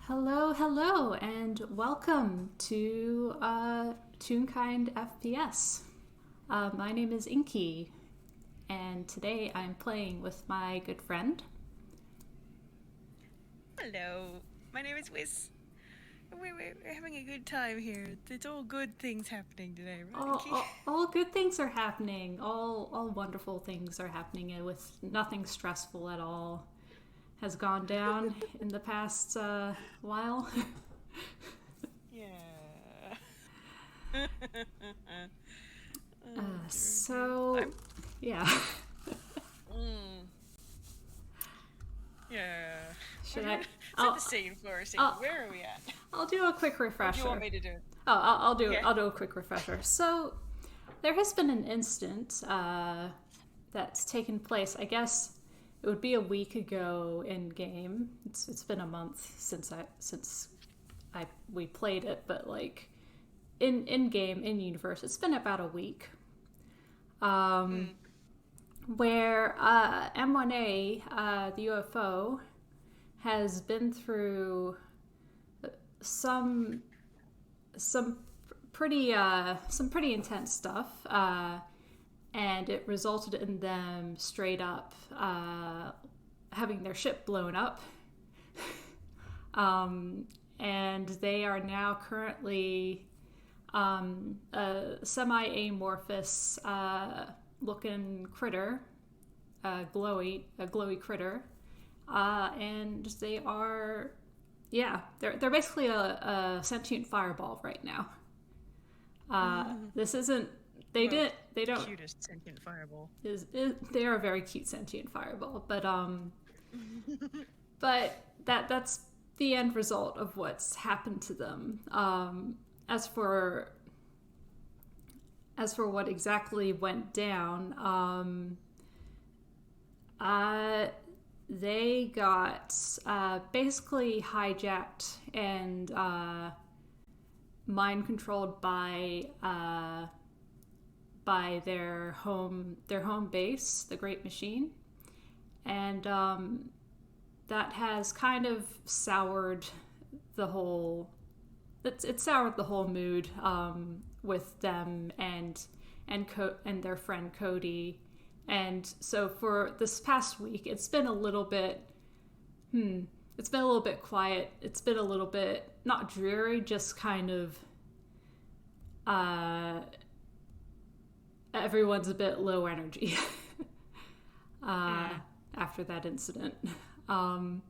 Hello, and welcome to Toonkind FPS. My name is Inky, and today I'm playing with my good friend. Hello, my name is Wiz. We're having a good time here. It's all good things happening today, right, Inky? All good things are happening. All wonderful things are happening, and with nothing stressful at all has gone down in the past while. Yeah. Yeah. Yeah. Should I set the scene for us? Where are we at? I'll do a quick refresher. What do you want me to do? Oh, I'll do it. I'll do a quick refresher. So, there has been an incident that's taken place. I guess it would be a week ago in game. It's been a month since we played it, but like in game in universe, it's been about a week. Where M1A, the UFO, has been through some pretty intense stuff, and it resulted in them straight up having their ship blown up. And they are now currently a semi-amorphous looking critter, a glowy critter, and they are, they're basically a sentient fireball right now. This isn't. They don't. Cutest sentient fireball. They are a very cute sentient fireball, but but that's the end result of what's happened to them. As for what exactly went down, they got basically hijacked and mind controlled by their home base, the Great Machine, and that has kind of soured the whole. It soured the whole mood with them and their friend Cody. And so for this past week, it's been a little bit quiet. It's been a little bit not dreary, just kind of everyone's a bit low energy after that incident. And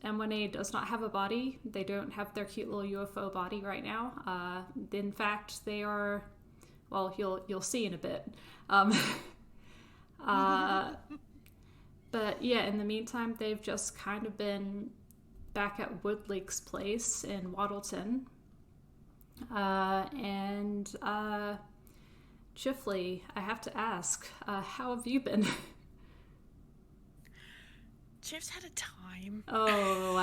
M1A does not have a body. They don't have their cute little UFO body right now. In fact, they are, well, you'll see in a bit. But yeah, in the meantime, they've just kind of been back at Wudlig's place in Waddleton. And Chifley, I have to ask, how have you been? Chif's had a time. Oh,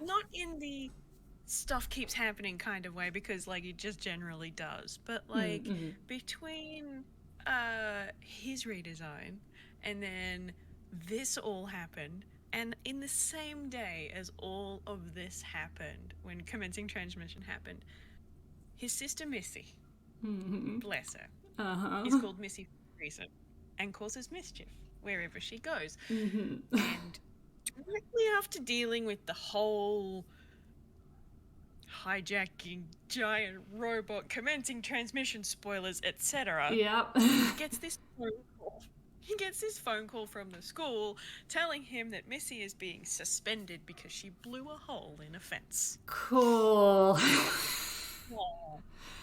Not in the stuff keeps happening kind of way, because like it just generally does, but like between his redesign and then this all happened, and in the same day as all of this happened, when commencing transmission happened, his sister Missy, bless her, is called Missy for a reason and causes mischief wherever she goes. And directly after dealing with the whole hijacking giant robot, commencing transmission, spoilers, etc. Yep. He gets this phone call from the school telling him that Missy is being suspended because she blew a hole in a fence. Cool.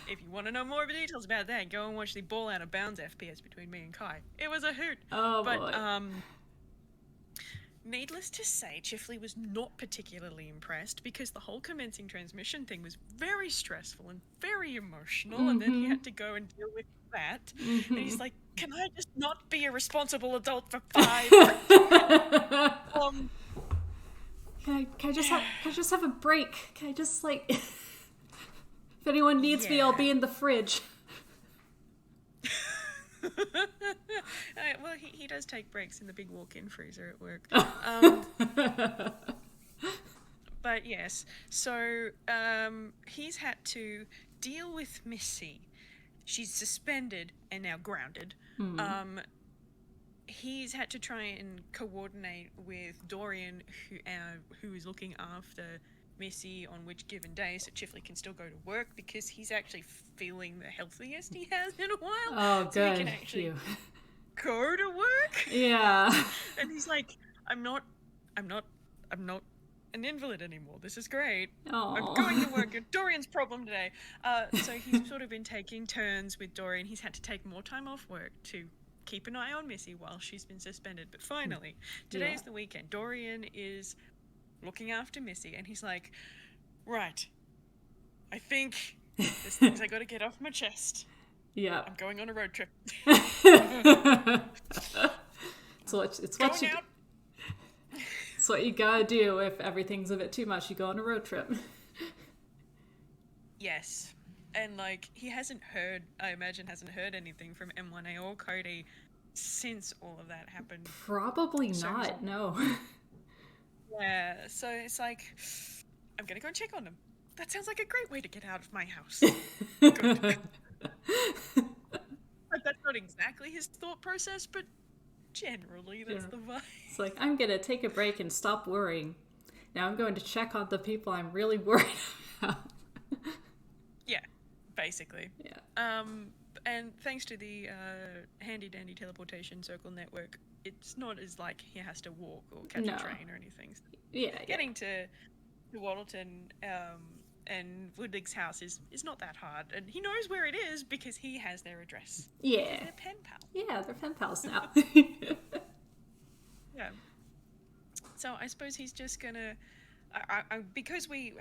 If you want to know more details about that, go and watch the Ball Out of Bounds FPS between me and Kai. It was a hoot. Oh, but, boy. Needless to say, Chifley was not particularly impressed, because the whole commencing transmission thing was very stressful and very emotional, and then he had to go and deal with that. And he's like, can I just not be a responsible adult for 5 Can I just have a break? Can I just, like... If anyone needs me, I'll be in the fridge. Well, he does take breaks in the big walk-in freezer at work. But yes, so he's had to deal with Missy. She's suspended and now grounded. He's had to try and coordinate with Dorian, who is looking after Missy on which given day, so Chifley can still go to work because he's actually feeling the healthiest he has in a while. Oh, so good. He can actually go to work. Yeah. And he's like, I'm not an invalid anymore. This is great. Aww. I'm going to work. Dorian's problem today. So he's sort of been taking turns with Dorian. He's had to take more time off work to keep an eye on Missy while she's been suspended. But finally, today's the weekend. Dorian is looking after Missy, and he's like, right, I think there's things I got to get off my chest. Yeah. I'm going on a road trip. It's what you gotta do if everything's a bit too much. You go on a road trip. Yes. And, like, he hasn't heard anything from M1A or Cody since all of that happened. Probably not, no. Yeah, so it's like, I'm gonna go and check on him. That sounds like a great way to get out of my house. Good. Like, that's not exactly his thought process, but generally that's the vibe. It's like, I'm gonna take a break and stop worrying. Now I'm going to check on the people I'm really worried about. Yeah, basically. Yeah. And thanks to the handy dandy teleportation circle network, it's not as like he has to walk or catch a train or anything. So getting to Waddleton and Wudlig's house is not that hard, and he knows where it is because he has their address. Yeah. They're pen pals. Yeah, they're pen pals now. Yeah. So I suppose he's just gonna. Because we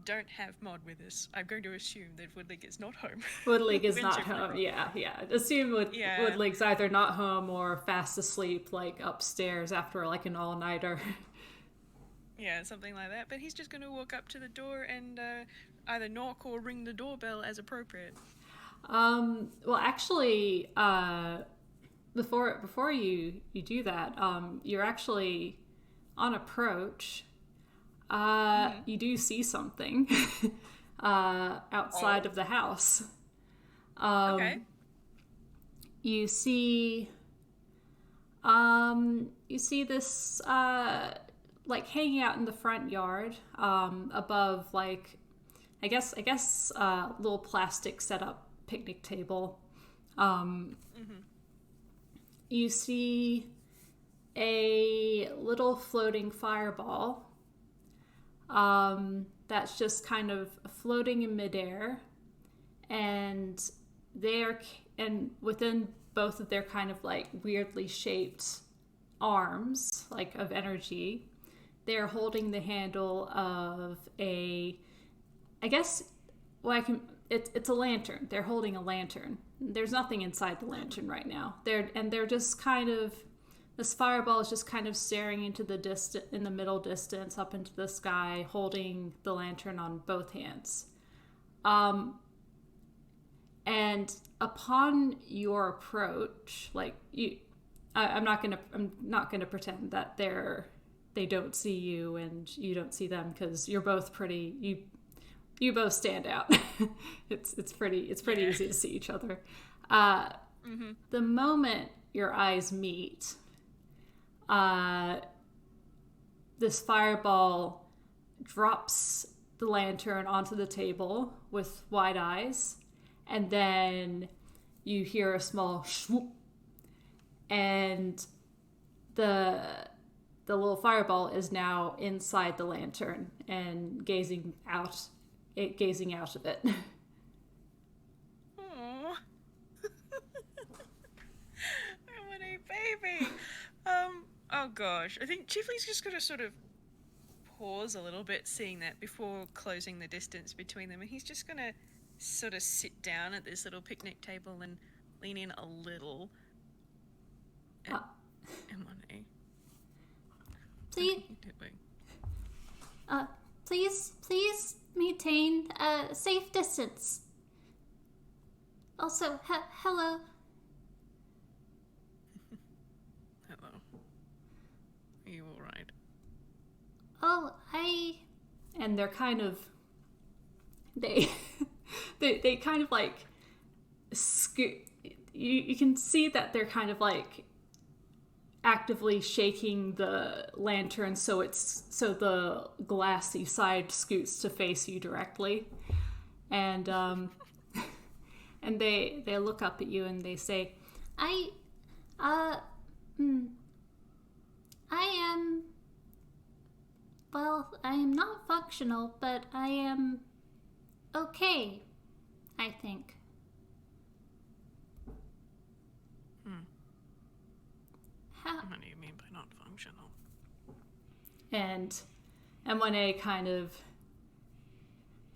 don't have Mod with us, I'm going to assume that Wudlig is not home. Wudlig is not home. Yeah. Assume Woodlig's either not home or fast asleep, like upstairs after like an all-nighter. Yeah, something like that. But he's just going to walk up to the door and either knock or ring the doorbell as appropriate. Well, actually, before you do that, you're actually on approach. You do see something outside of the house. Okay. You see this like hanging out in the front yard, above like I guess little plastic setup picnic table. You see a little floating fireball. That's just kind of floating in midair, and within both of their kind of like weirdly shaped arms, like of energy, they're holding the handle of it's a lantern. They're holding a lantern. There's nothing inside the lantern right now. They're just kind of. This fireball is just kind of staring into in the middle distance, up into the sky, holding the lantern on both hands. And upon your approach, like I'm not gonna pretend that they don't see you and you don't see them, because you're both pretty. You both stand out. It's pretty easy to see each other. The moment your eyes meet. This fireball drops the lantern onto the table with wide eyes, and then you hear a small swoop, and the little fireball is now inside the lantern and gazing out of it. Aww. What a baby. Oh gosh, I think Chifley's just got to sort of pause a little bit seeing that before closing the distance between them, and he's just going to sort of sit down at this little picnic table and lean in a little. M1A. Please maintain a safe distance. Also, hello. and they're kind of they they kind of like you can see that they're kind of like actively shaking the lantern so the glassy side scoots to face you directly, and and they look up at you and they say, I am, well, I am not functional, but I am okay, I think. What do you mean by not functional? and M1A kind of,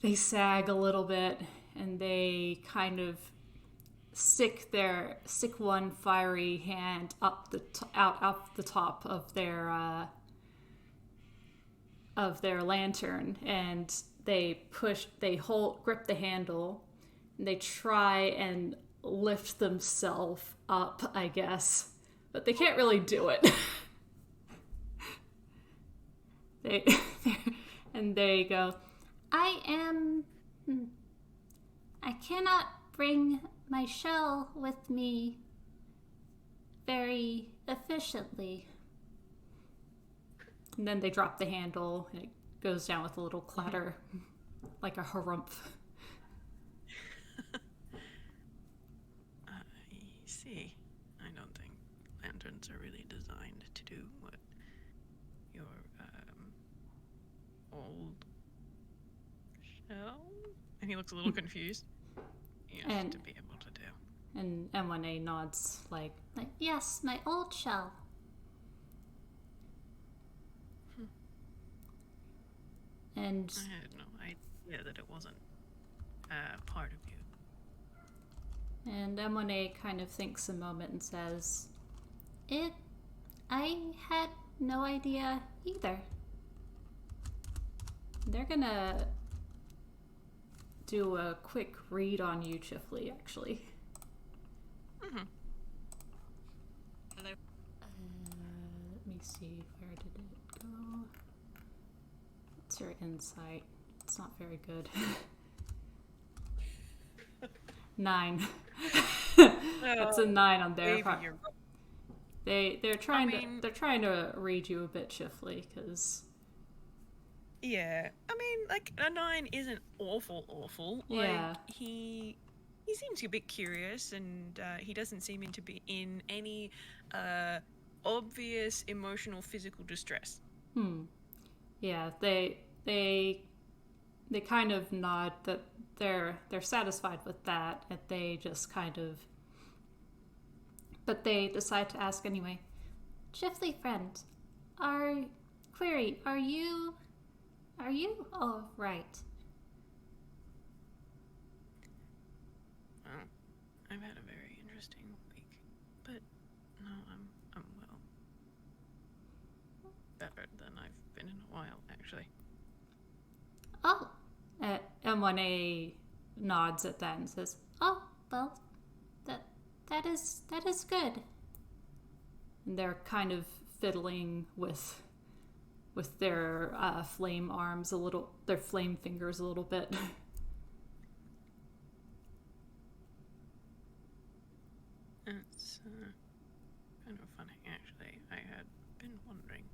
they sag a little bit and they kind of stick one fiery hand up out the top of their lantern, and they grip the handle, and they try and lift themselves up, I guess, but they can't really do it. They go, I cannot bring my shell with me very efficiently. and then they drop the handle, and it goes down with a little clatter, like a harumph. I see. I don't think lanterns are really designed to do what your old shell, and he looks a little confused, used to be able to do. And M1A nods like, yes, my old shell. and I had no idea that it wasn't part of you. and M1A kind of thinks a moment and says, I had no idea either. they're gonna do a quick read on you, Chifley, actually. Mm-hmm. Let me see, where did it go? What's your insight? It's not very good. 9. That's a 9 on their part. They're trying to read you a bit, Chifley, because Yeah, I mean, like, a 9 isn't awful. Yeah. Like, he seems a bit curious, and he doesn't seem to be in any obvious emotional, physical distress. yeah, they kind of nod that they're satisfied with that, and they just kind of, but they decide to ask anyway. Chifley friend, are you all right? Well, I've had a very interesting week, but no, I'm well. Better than I've been in a while, actually. Oh, M1A nods at that and says, oh, well, that is good. and they're kind of fiddling with their flame arms a little, their flame fingers a little bit. It's kind of funny, actually. I had been wondering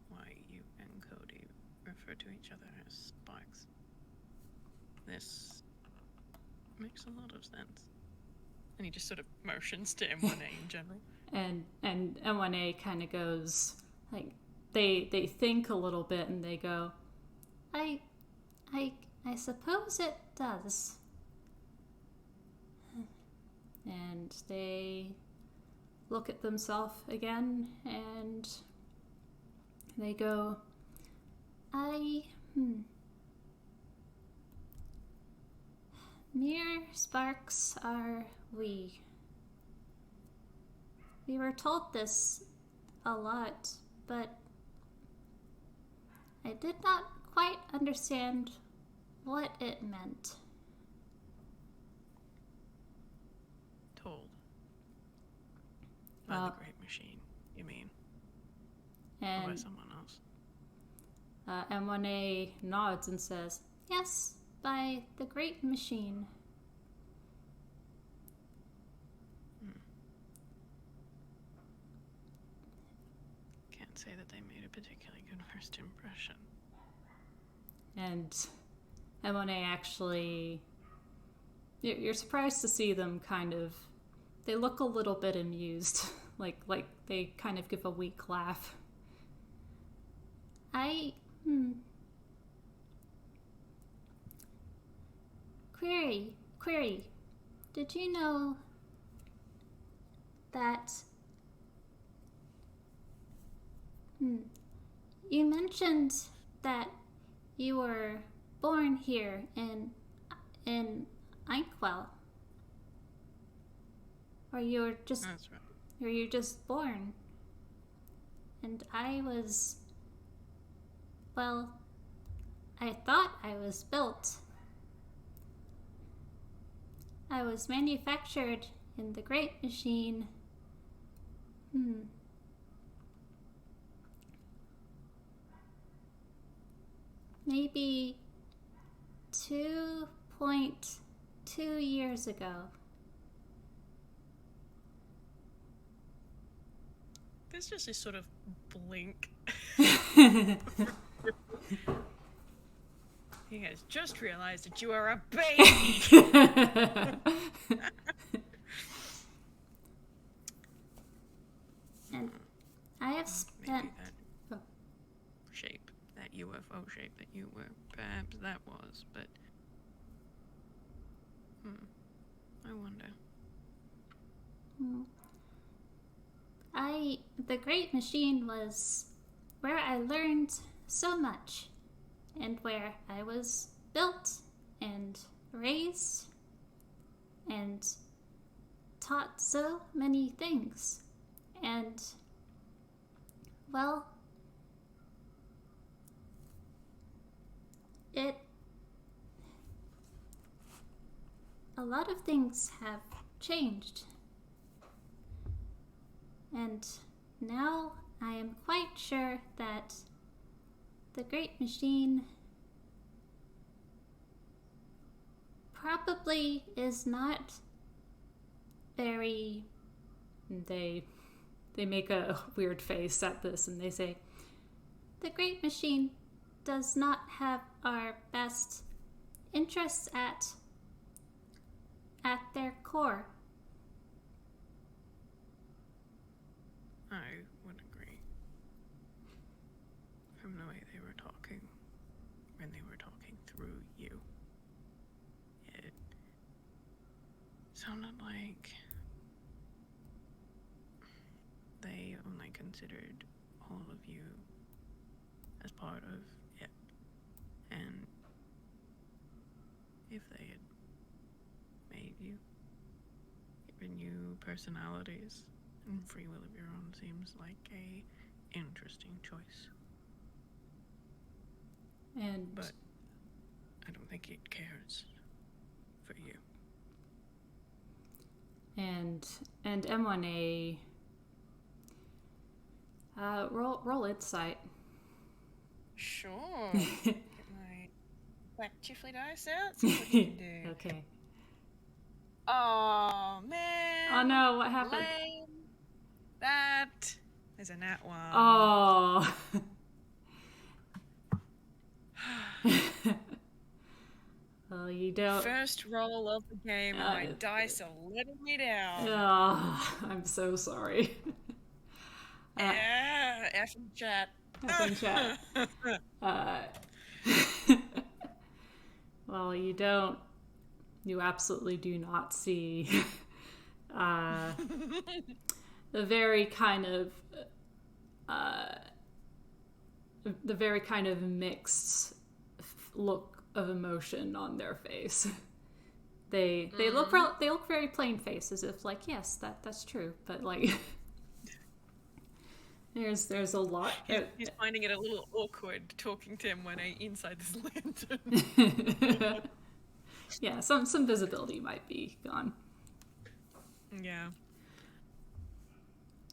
why you and Cody refer to each other as sparks. This makes a lot of sense. And he just sort of motions to M1A in general. And M1A kind of goes, like, they think a little bit and they go, I suppose it does. and they look at themselves again and they go, Mere sparks are we. We were told this a lot, but I did not quite understand what it meant. Told. By the Great Machine, you mean? Or by and someone else? M1A nods and says, Yes, by the Great Machine. Can't say that they made a particularly good first impression. and M1A actually, you're surprised to see them kind of, they look a little bit amused, like they kind of give a weak laugh. Query. Did you know that you mentioned that you were born here in Inkwell? Or you're just That's right. or you're just born? And I was, well, I thought I was built. I was manufactured in the Great Machine. Maybe 2.2 years ago. There's just this sort of blink. He has just realized that you are a baby. And I have spent... Maybe that shape, that UFO shape that you were, perhaps that was, but... I wonder. The Great Machine was where I learned so much, and where I was built and raised and taught so many things. And, well, a lot of things have changed. And now I am quite sure that the Great Machine probably is not very... They make a weird face at this and they say, The Great Machine does not have our best interests at their core. I would agree. From the way they were talking, when they were talking through you, it sounded like they only considered all of you as part of it. And if they had made you, given you personalities and free will of your own, seems like a interesting choice. But I don't think it cares for you. And M1A, roll insight. Sure. Get my black Chifley dice out. See what you can do. Okay. Oh man. Oh no, what happened? Lame. That is a nat one. Oh. Well, you don't. First roll of the game, and my dice are letting me down. Oh, I'm so sorry. Yeah, F in chat. F in chat. Well, you don't. You absolutely do not see the very kind of mixed look of emotion on their face. They look very plain faced, as if like, yes, that's true, but like there's a lot. He's finding it a little awkward talking to him when I inside this lantern. Yeah, some visibility might be gone. Yeah.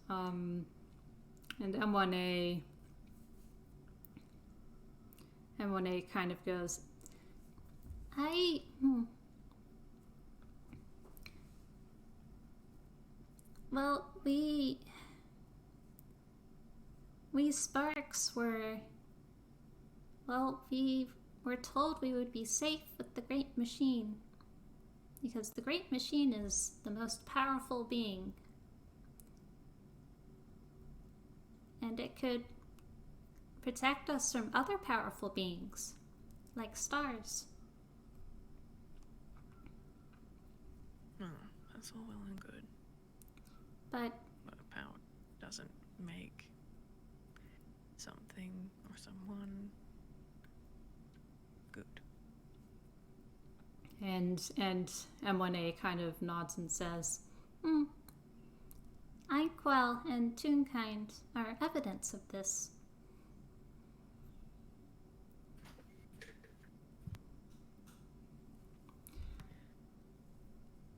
And M1A And Monet kind of goes, Well, we Sparks were... Well, we were told we would be safe with the Great Machine. Because the Great Machine is the most powerful being. And it could protect us from other powerful beings, like stars. Oh, that's all well and good. But power doesn't make something or someone good. And M1A kind of nods and says, Inkwell and Toonkind are evidence of this.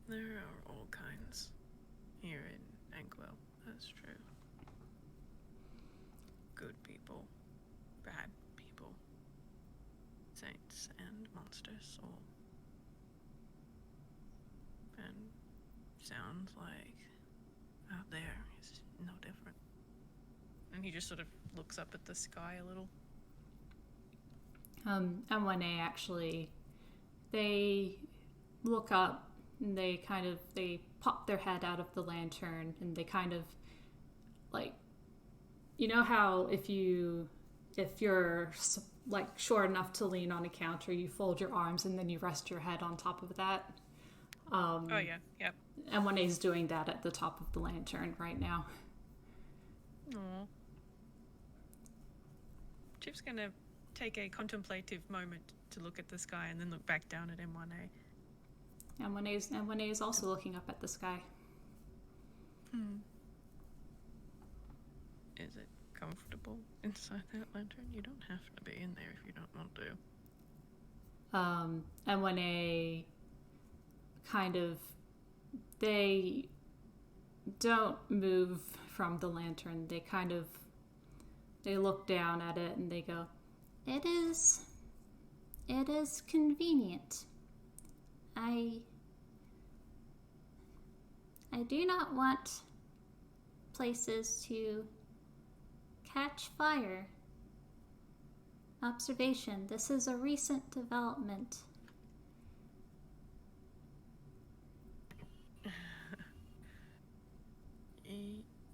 There are all kinds here in Angwell, that's true. Good people, bad people, saints and monsters, all. And sounds like out there is no different. And he just sort of looks up at the sky a little. M1A actually, they look up and they pop their head out of the lantern and they kind of like, you know how if you're like short enough to lean on a counter, you fold your arms and then you rest your head on top of that. Oh yeah, yep. M1A's doing that at the top of the lantern right now. Aww. Chip's gonna take a contemplative moment to look at the sky and then look back down at M1A. M1A is also looking up at the sky. Is it comfortable inside that lantern? You don't have to be in there if you don't want to. M1A kind of, they don't move from the lantern. They look down at it and they go, It is convenient. I do not want places to catch fire. Observation. This is a recent development.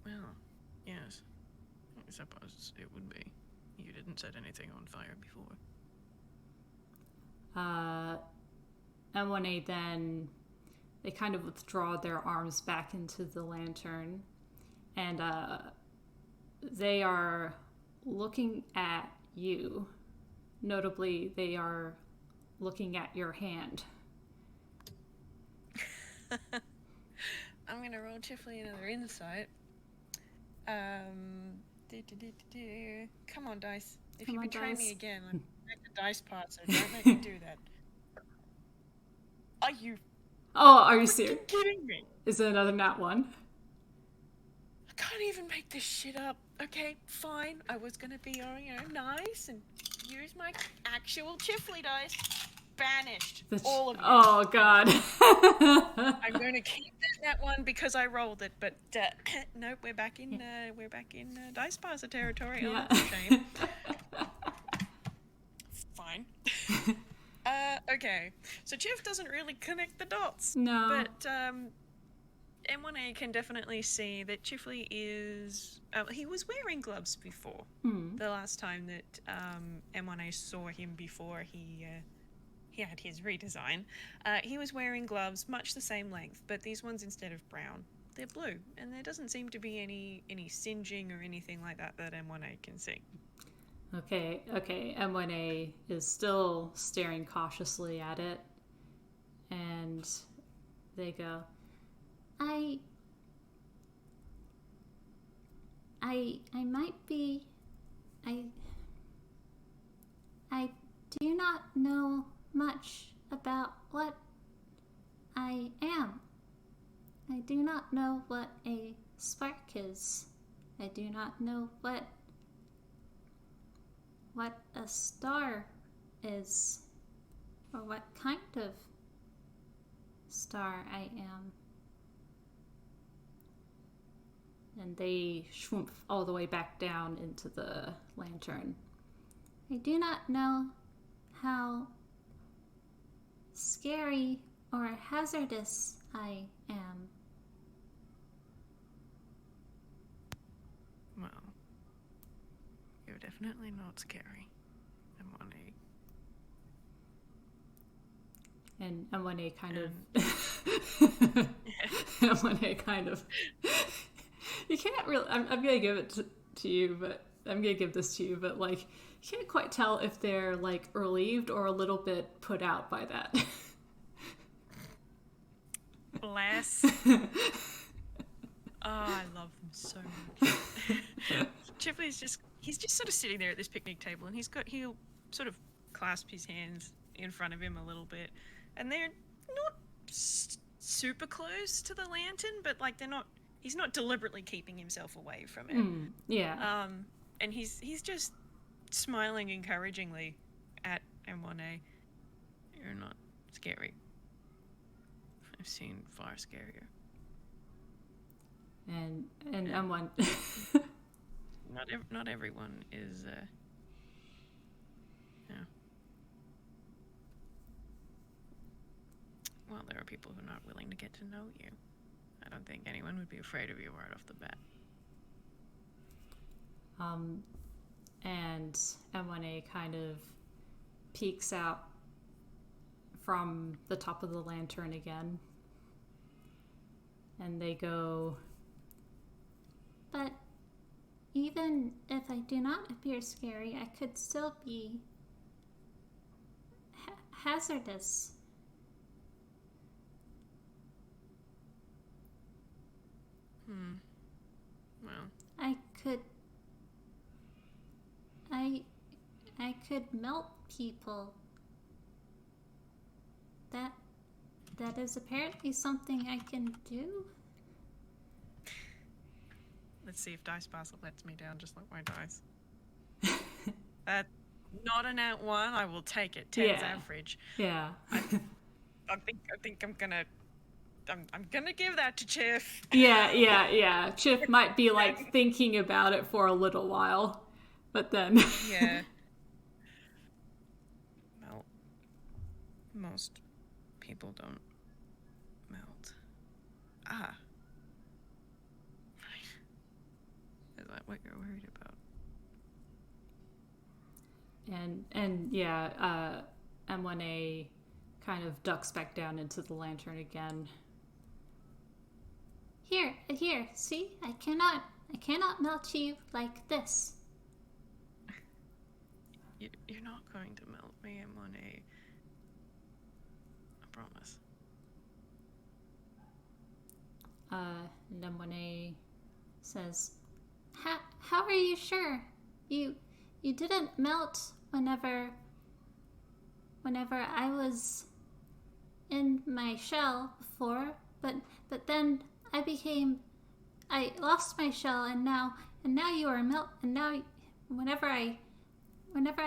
Well, yes. I suppose it would be. You didn't set anything on fire before. M1A then, they kind of withdraw their arms back into the lantern and they are looking at you. Notably, they are looking at your hand. I'm gonna roll Chifley another insight. Come on, dice. If you betray me again, I'm back the dice part, so don't make me do that. Are you? Oh, are you serious? Kidding me? Is it another nat 1? I can't even make this shit up. Okay, fine. I was gonna be, nice and use my actual Chifley dice. Banished. All of you. Oh, God. I'm going to keep that one because I rolled it, but nope, we're back in dice parser territory. Yeah. Oh, that's a shame. Fine. Okay. So Jeff doesn't really connect the dots. No. But M1A can definitely see that Chifley is... he was wearing gloves before. The last time that M1A saw him before he had his redesign. He was wearing gloves much the same length, but these ones, instead of brown, they're blue. And there doesn't seem to be any singeing or anything like that M1A can see. Okay. M1A is still staring cautiously at it. And they go, I might be... I do not know much about what I am. I do not know what a spark is. I do not know what a star is, or what kind of star I am. And they shroomp all the way back down into the lantern. I do not know how scary or hazardous I am. Well, you're definitely not scary, M1A. And M1A kind of... M1A kind of... You can't really... I'm going to give it to you, but... I'm going to give this to you, but, like, you can't quite tell if they're, like, relieved or a little bit put out by that. Bless. I love them so much. Chifley's he's just sort of sitting there at this picnic table, and he'll sort of clasp his hands in front of him a little bit, and they're not super close to the lantern, but like he's not deliberately keeping himself away from it. Yeah. And he's just smiling encouragingly at M1A. You're not scary. I've seen far scarier. And M1... Not everyone is, Well, there are people who are not willing to get to know you. I don't think anyone would be afraid of you right off the bat. And M1A kind of peeks out from the top of the lantern again. And they go... But even if I do not appear scary, I could still be hazardous. Well, I could melt people. That is apparently something I can do. let's see if Dice Parcel lets me down just like my dice. That's not an @1. I will take it. 10's average. Yeah. I think I'm gonna give that to Chif. Yeah. Chif might be like thinking about it for a little while, but then... Yeah. Well, most people don't melt. Ah. Right. Is that what you're worried about? And yeah, M1A kind of ducks back down into the lantern again. Here, see? I cannot melt you like this. You're not going to melt me, M1A. I promise. And M1A says, How are you sure? You didn't melt whenever I was in my shell before, but then I lost my shell, and now you are and now whenever I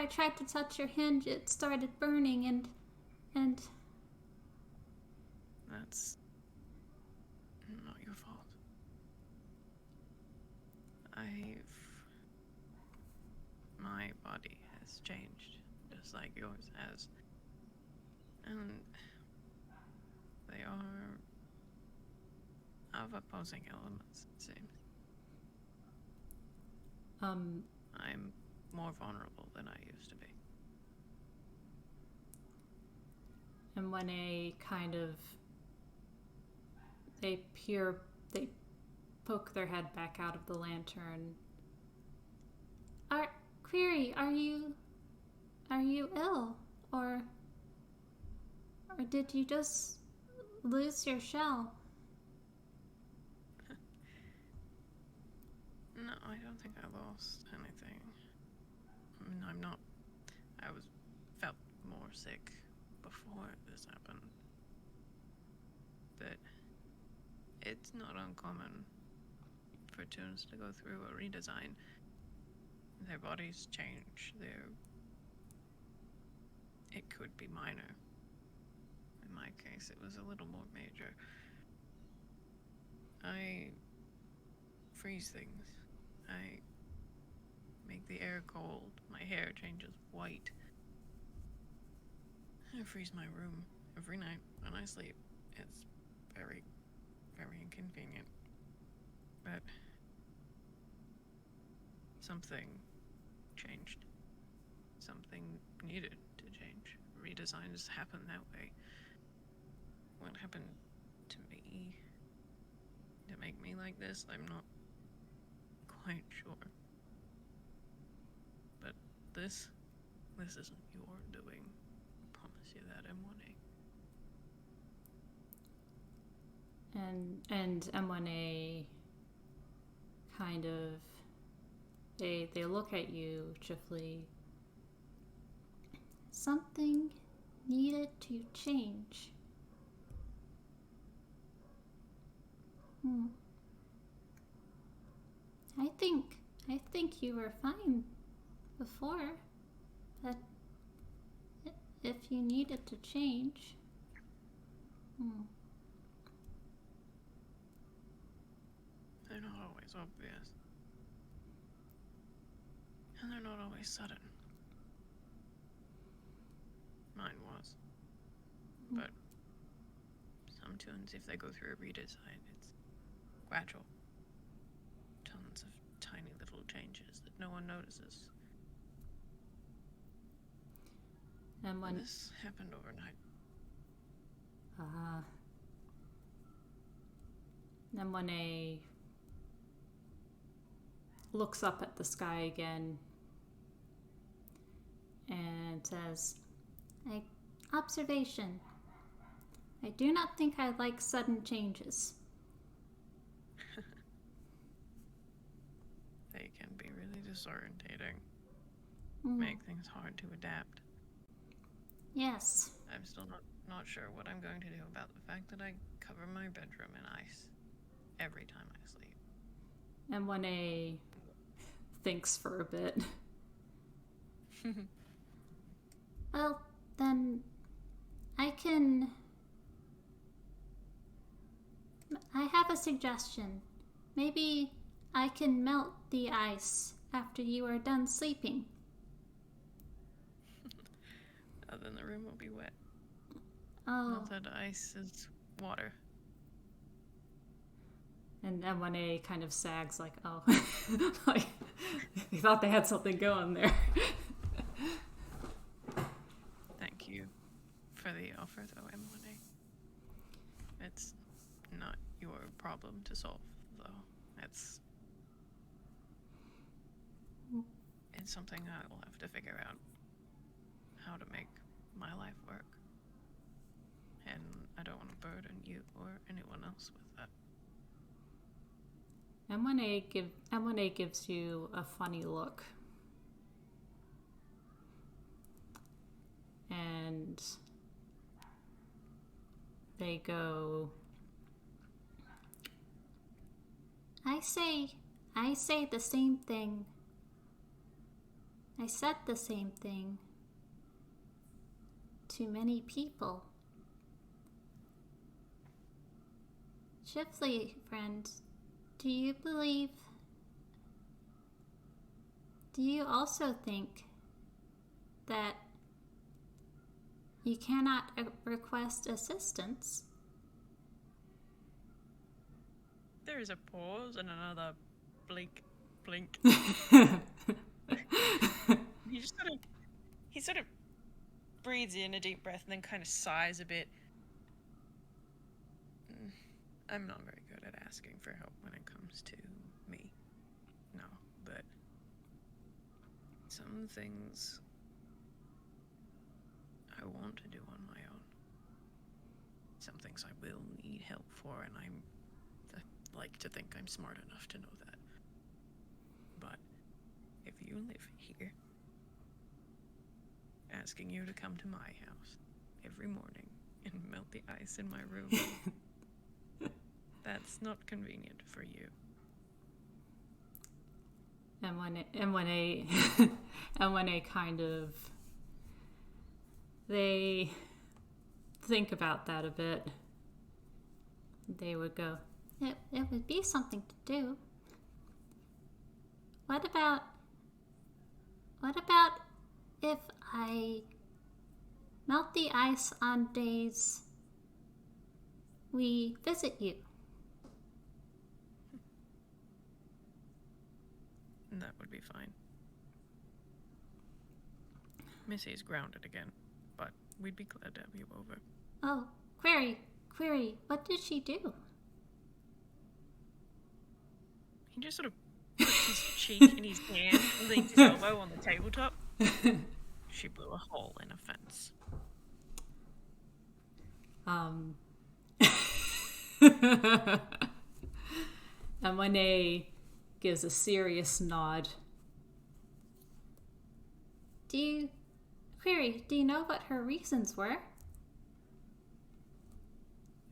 tried to touch your hand, it started burning, and That's not your fault. My body has changed, just like yours has. And they are of opposing elements, it seems. I'm more vulnerable than I used to be. M1A kind of... They poke their head back out of the lantern. Query, are you ill, or did you just lose your shell? No, I don't think I lost anything. I mean, I felt more sick before this happened. But it's not uncommon for toons to go through a redesign. Their bodies change. it could be minor. In my case, it was a little more major. I freeze things. I make the air cold. My hair changes white. I freeze my room every night when I sleep. It's very, very inconvenient. But something changed. Something needed to change. Redesigns happen that way. What happened to me to make me like this, I'm not quite sure. But this isn't your doing. I promise you that, M1A. And M1A kind of, they look at you, Chifley. Something needed to change. I think you were fine before, but if you needed to change. They're not always obvious. And they're not always sudden. Mine was. But some tunes, if they go through a redesign, it's gradual. Tons of tiny little changes that no one notices. And when this happened overnight. M1A looks up at the sky again and says, Observation. I do not think I like sudden changes. They can be really disorientating. Make things hard to adapt. Yes. I'm still not sure what I'm going to do about the fact that I cover my bedroom in ice every time I sleep. M1A thinks for a bit. Well, then I have a suggestion. Maybe I can melt the ice after you are done sleeping. Then the room will be wet. Oh. Melted ice is water. And M1A kind of sags like, oh. Like, they thought they had something going there. Thank you for the offer, though, M1A. It's not your problem to solve, though. It's something I'll have to figure out how to make my life work. And I don't want to burden you or anyone else with that. M1A gives you a funny look. And they go, I say the same thing. I said the same thing to many people. Chifley, friend, do you also think that you cannot request assistance? There is a pause and another blink, blink. He sort of breathes in a deep breath and then kind of sighs a bit. I'm not very good at asking for help when it comes to me. No, but some things I want to do on my own. Some things I will need help for, and I like to think I'm smart enough to know that. But if you live here, asking you to come to my house every morning and melt the ice in my room, that's not convenient for you. M1A kind of, they think about that a bit. They would go, It would be something to do. What about if I melt the ice on days we visit you? That would be fine. Missy's grounded again, but we'd be glad to have you over. Oh, Query, what did she do? He just sort of puts his cheek in his hand and leans his elbow on the tabletop. She blew a hole in a fence. And Monet gives a serious nod. Do you know what her reasons were?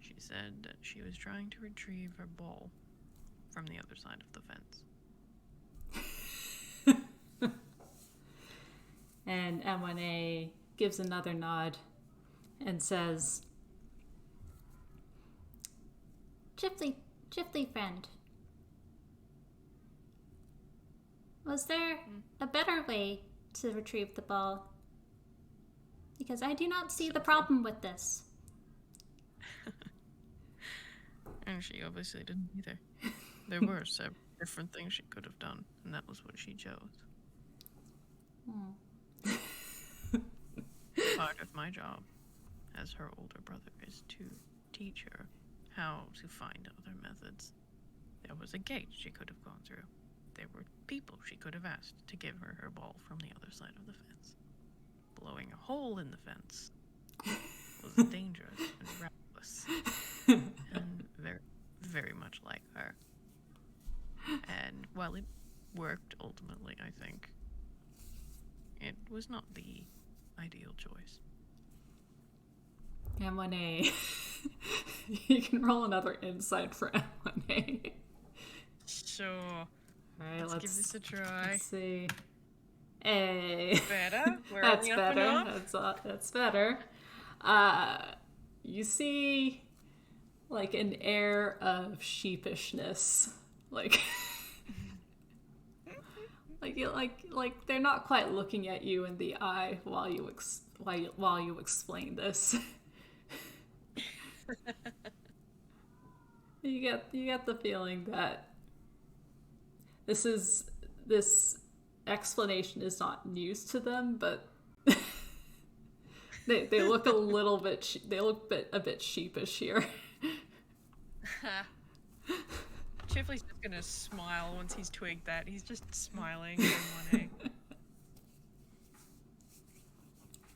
She said that she was trying to retrieve her ball from the other side of the fence. And Monet gives another nod and says, Chifley friend. Was there a better way to retrieve the ball? Because I do not see the problem with this. And she obviously didn't either. There were several different things she could have done, and that was what she chose. Part of my job as her older brother is to teach her how to find other methods. There was a gate she could have gone through. There were people she could have asked to give her ball from the other side of the fence. Blowing a hole in the fence was dangerous and reckless, and very, very much like her. And while it worked ultimately, I think, it was not the ideal choice. Monet. You can roll another insight for Monet. Sure. All right, let's give this a try. Let's see. Hey. Better? That's better. That's better. You see, like, an air of sheepishness, like they're not quite looking at you in the eye while you explain this. You get the feeling that this explanation is not news to them, but they look a little bit a bit sheepish here. Chifley's just gonna smile once he's twigged that. He's just smiling at Monet.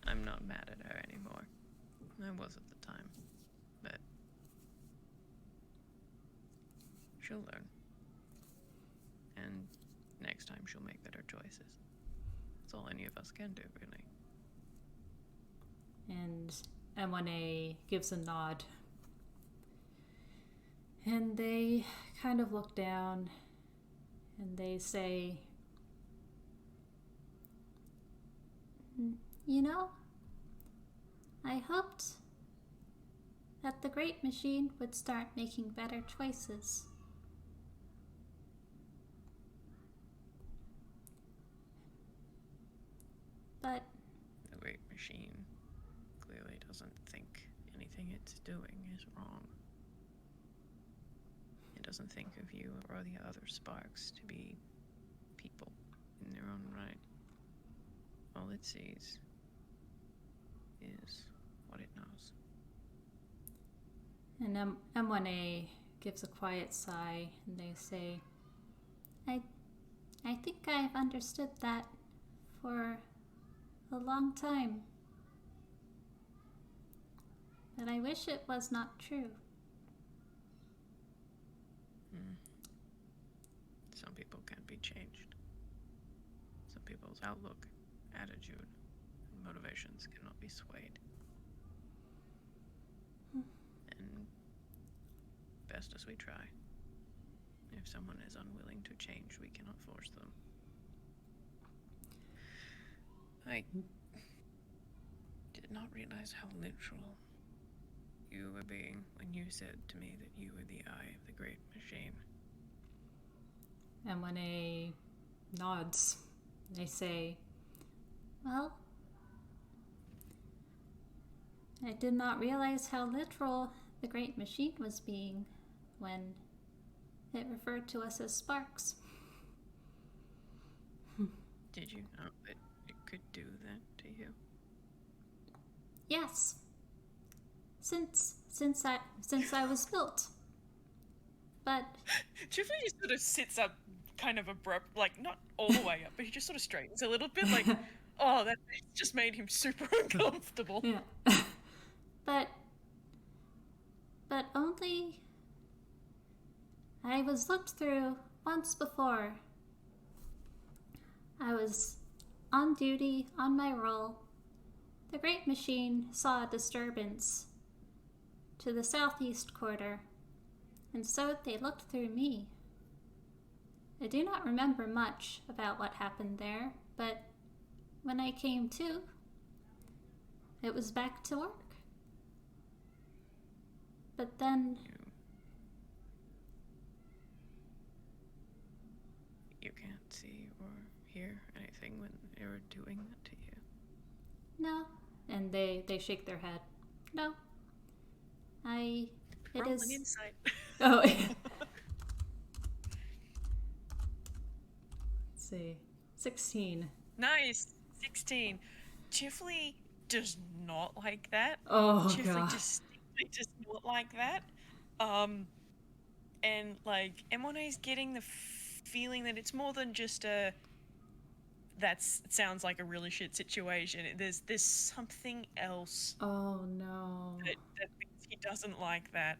I'm not mad at her anymore. I was at the time, but she'll learn. And next time she'll make better choices. That's all any of us can do, really. And M1A gives a nod. And they kind of look down and they say, you know, I hoped that the Great Machine would start making better choices. But the Great Machine clearly doesn't think anything it's doing is wrong. It doesn't think of you or the other sparks to be people in their own right. All it sees is what it knows. And M1A gives a quiet sigh and they say, I think I've understood that for a long time. But I wish it was not true. Some people can't be changed. Some people's outlook, attitude, and motivations cannot be swayed. And best as we try, if someone is unwilling to change, we cannot force them. I did not realize how literal you were being when you said to me that you were the eye of the great machine. And when A nods, they say, Well, I did not realize how literal the great machine was being when it referred to us as sparks. Did you know that it could do that to you? Yes. Since I was built. But Chifley just sort of sits up kind of abrupt, like not all the way up, but he just sort of straightens a little bit, like, oh, that just made him super uncomfortable. yeah. but only I was looked through once before. I was on duty, on my roll. The great machine saw a disturbance to the southeast quarter, and so they looked through me. I do not remember much about what happened there, but when I came to, it was back to work. But then You can't see or hear anything when they were doing that to you? No. And they shake their head. No. It Roll is an insight. Oh, yeah. Let's see. 16. Nice. 16. Chifley does not like that. Oh, Chifley God. distinctly does not like that. And like M1A's getting the feeling that it's more than just a it sounds like a really shit situation. There's something else Oh, no. that means he doesn't like that.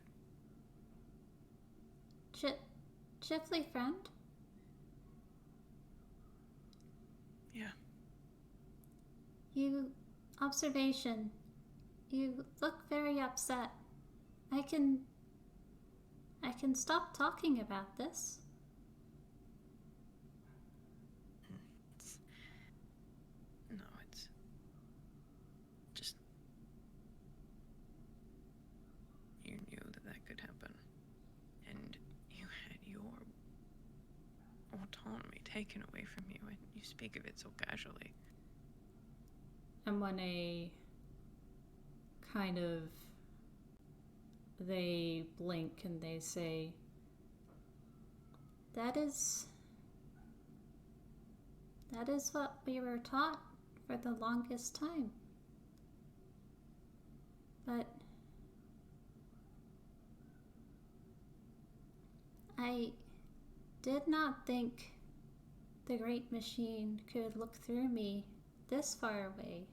Chifley friend? Yeah. Observation. You look very upset. I can stop talking about this. It's just you knew that could happen, and you had your autonomy taken away from you, and you speak of it so casually. And when they blink and they say, That is what we were taught for the longest time. But I did not think the great machine could look through me this far away.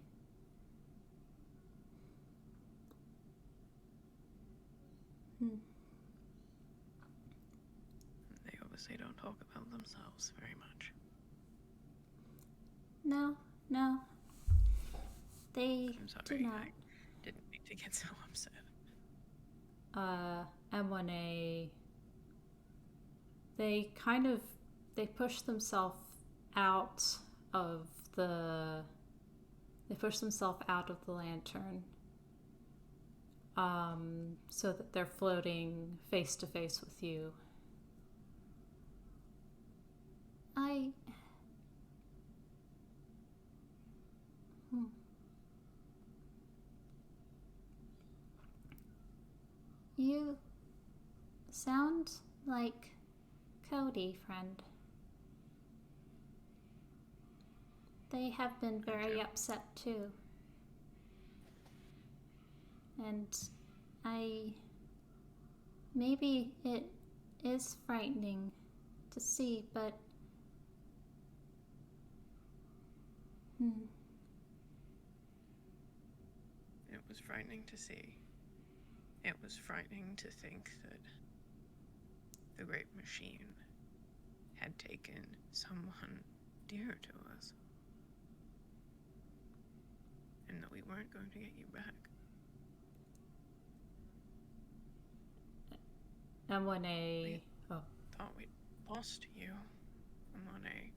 They obviously don't talk about themselves very much. No. They I'm sorry, do not. I didn't mean to get so upset. M1A, they push themselves out of the lantern, so that they're floating face to face with you. You sound like Cody, friend. They have been very upset too. And maybe it is frightening to see, but It was frightening to see. It was frightening to think that the great machine had taken someone dear to us. And that we weren't going to get you back. M1A. Oh. Thought we'd lost you. M1A.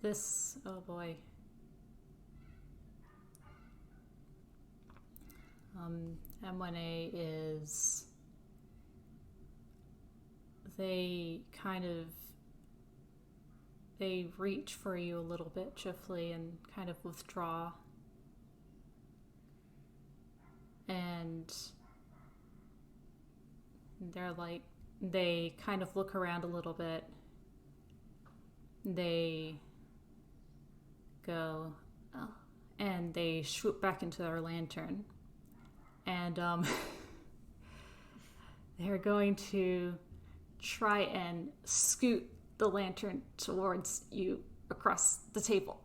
This, oh boy. M1A is, they reach for you a little bit, Chifley, and kind of withdraw. And they're like, they kind of look around a little bit. They go, oh, and they swoop back into their lantern. And they're going to try and scoot the lantern towards you across the table.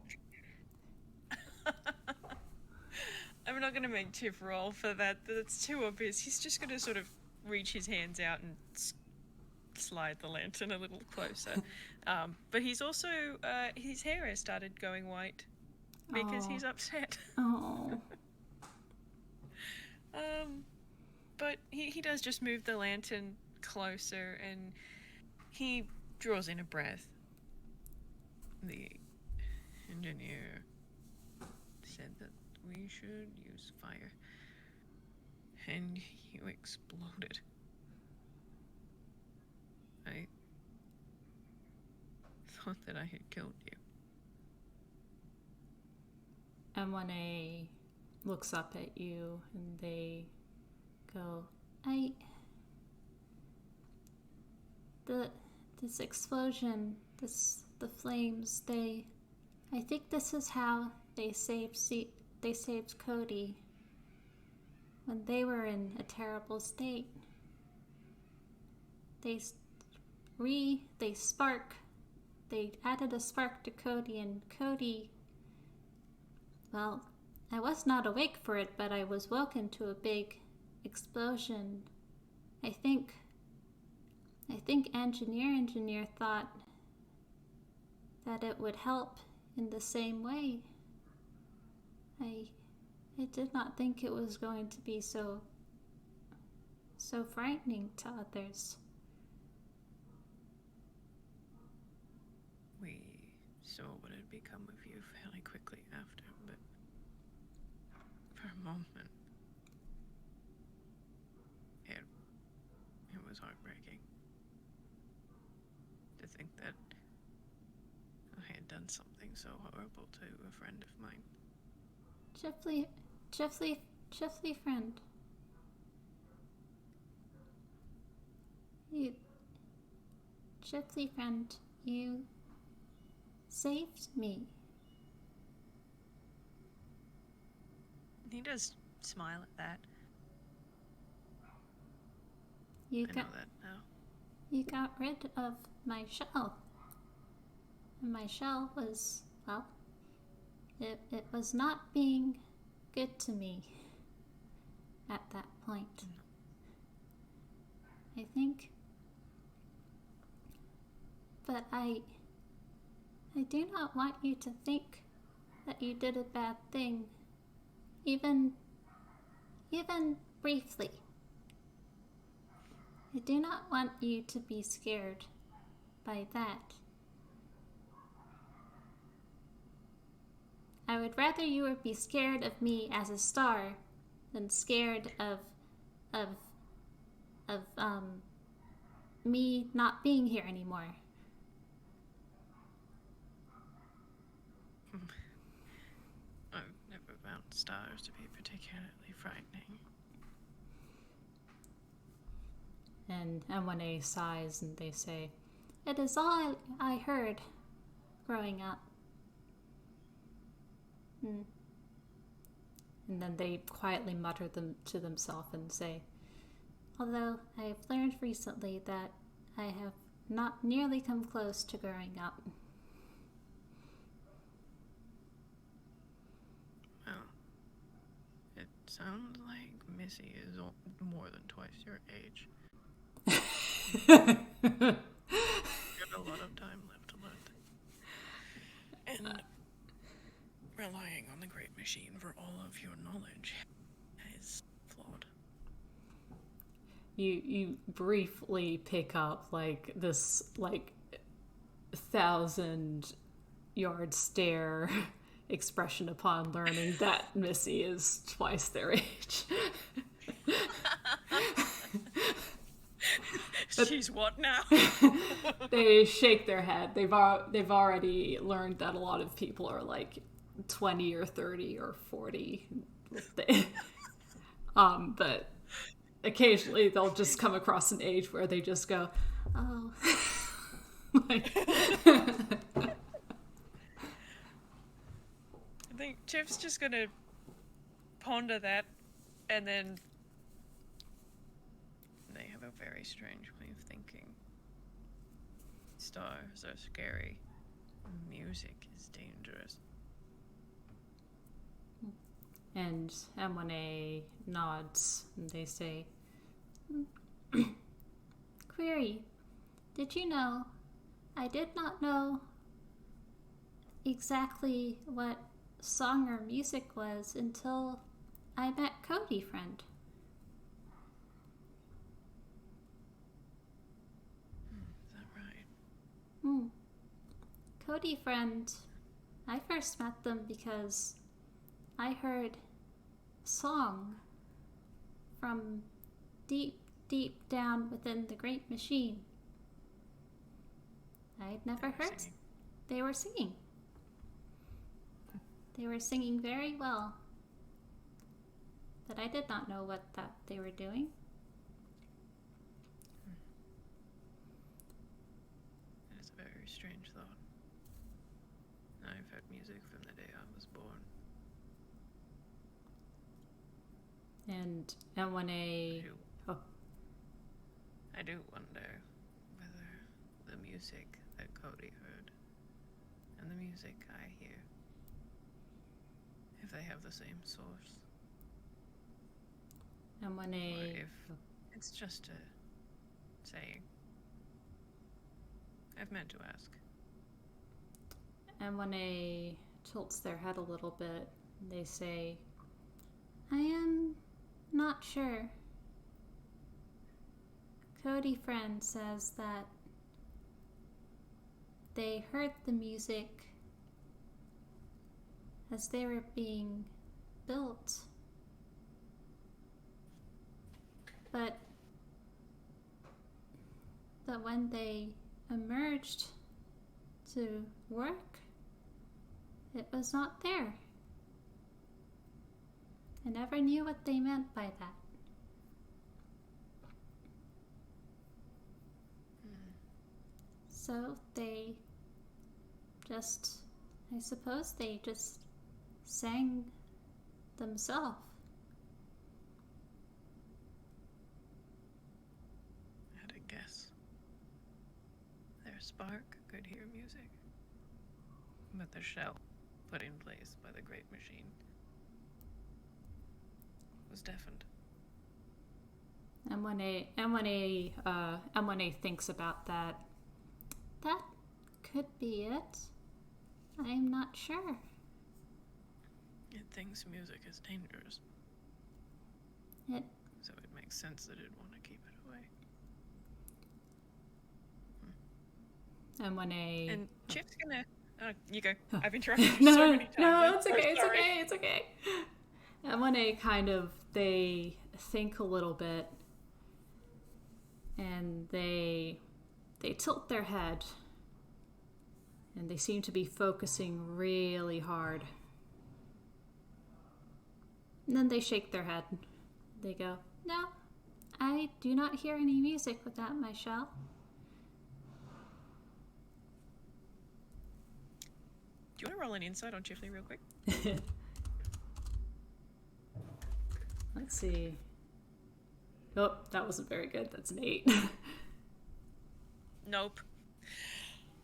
I'm not going to make Tiff roll for that. That's too obvious. He's just going to sort of reach his hands out and slide the lantern a little closer. But he's also, his hair has started going white because he's upset. Oh. But he does just move the lantern closer and he draws in a breath. The engineer said that we should use fire. And you exploded. I thought that I had killed you. M1A looks up at you and they go, this explosion, the flames, I think this is how they saved Cody when they were in a terrible state. They added a spark to Cody, and Cody, well, I was not awake for it, but I was woken to a big explosion. I think engineer thought that it would help in the same way. I did not think it was going to be so frightening to others. We saw what had become of you fairly quickly after, but for a moment, it was heartbreaking to think that I had done something so horrible to a friend of mine. Chifley friend. Chifley friend, you saved me. He does smile at that. I know that now. You got rid of my shell. And my shell was, well, it was not being good to me at that point. I think. But I do not want you to think that you did a bad thing, even briefly. I do not want you to be scared by that. I would rather you would be scared of me as a star than scared of me not being here anymore. I've never found stars to be particularly frightening. And M1A sighs and they say, it is all I heard growing up. And then they quietly mutter them to themselves and say, although I have learned recently that I have not nearly come close to growing up. Well, it sounds like Missy is more than twice your age. You've got a lot of time left to learn. And relying on the Great Machine for all of your knowledge is flawed. You briefly pick up this 1,000 yard stare expression upon learning that Missy is twice their age. She's what now? They shake their head. They've already learned that a lot of people are like 20 or 30 or 40. But occasionally they'll just come across an age where they just go, oh. Like, I think Chip's just gonna ponder that, and then they have a very strange way of thinking. Stars are scary. Music is dangerous. and M1A nods and they say, Query, did you know I did not know exactly what song or music was until I met Cody Friend. Is that right? Cody Friend, I first met them because I heard a song from deep, deep down within the Great Machine. I'd never heard they were singing. They were singing very well, but I did not know what that they were doing. That is a very strange thought. I've heard music from the day I was born. and M1A... I do wonder whether the music that Cody heard and the music I hear, if they have the same source, M1A... or if it's just a saying. I've meant to ask. M1A tilts their head a little bit. They say, I am not sure. Cody Friend says that they heard the music as they were being built, but that when they emerged to work, it was not there. I never knew what they meant by that. So they just, I suppose they just sang themselves. I had a guess. Their spark could hear music, but the shell put in place by the Great Machine was deafened. M1A thinks about that. That could be it. I'm not sure. It thinks music is dangerous. So it makes sense that it'd want to keep it away. M1A... And Chip's gonna... you go. I've interrupted you No, so many times. no, it's okay, I'm sorry. it's okay. M1A kind of, they think a little bit, and they tilt their head, and they seem to be focusing really hard. And then they shake their head. They go, No, I do not hear any music without my shell. Do you want to roll an insight on Chifley real quick? Let's see. Oh, that wasn't very good. That's an 8. Nope.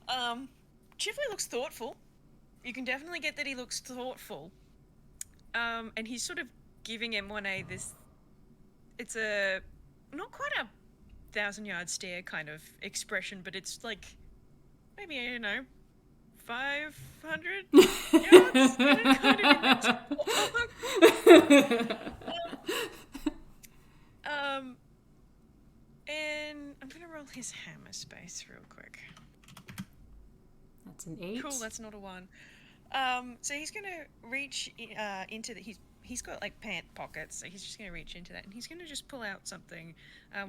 Chifley looks thoughtful. You can definitely get that he looks thoughtful. And he's sort of giving M1A this... It's a... not quite a 1,000-yard stare kind of expression, but it's like... maybe, 500 yards? Kind of in that and I'm gonna roll his hammer space real quick. That's It's an 8. Cool, that's not a 1. So he's gonna reach into the... He's got like pant pockets, so he's just gonna reach into that, and he's gonna just pull out something,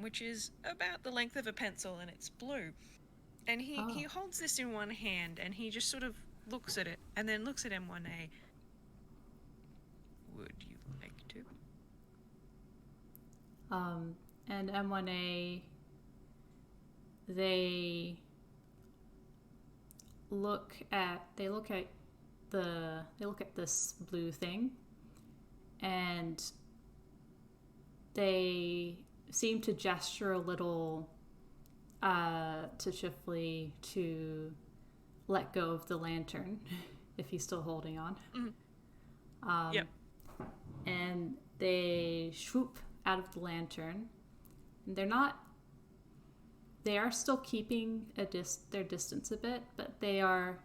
which is about the length of a pencil, and it's blue. And he holds this in one hand, and he just sort of looks at it, and then looks at M1A. Would you like to? And M1A, they look at this blue thing, and they seem to gesture a little to Chifley to let go of the lantern if he's still holding on. Yep. And they swoop out of the lantern. And they are still keeping their distance a bit, but they are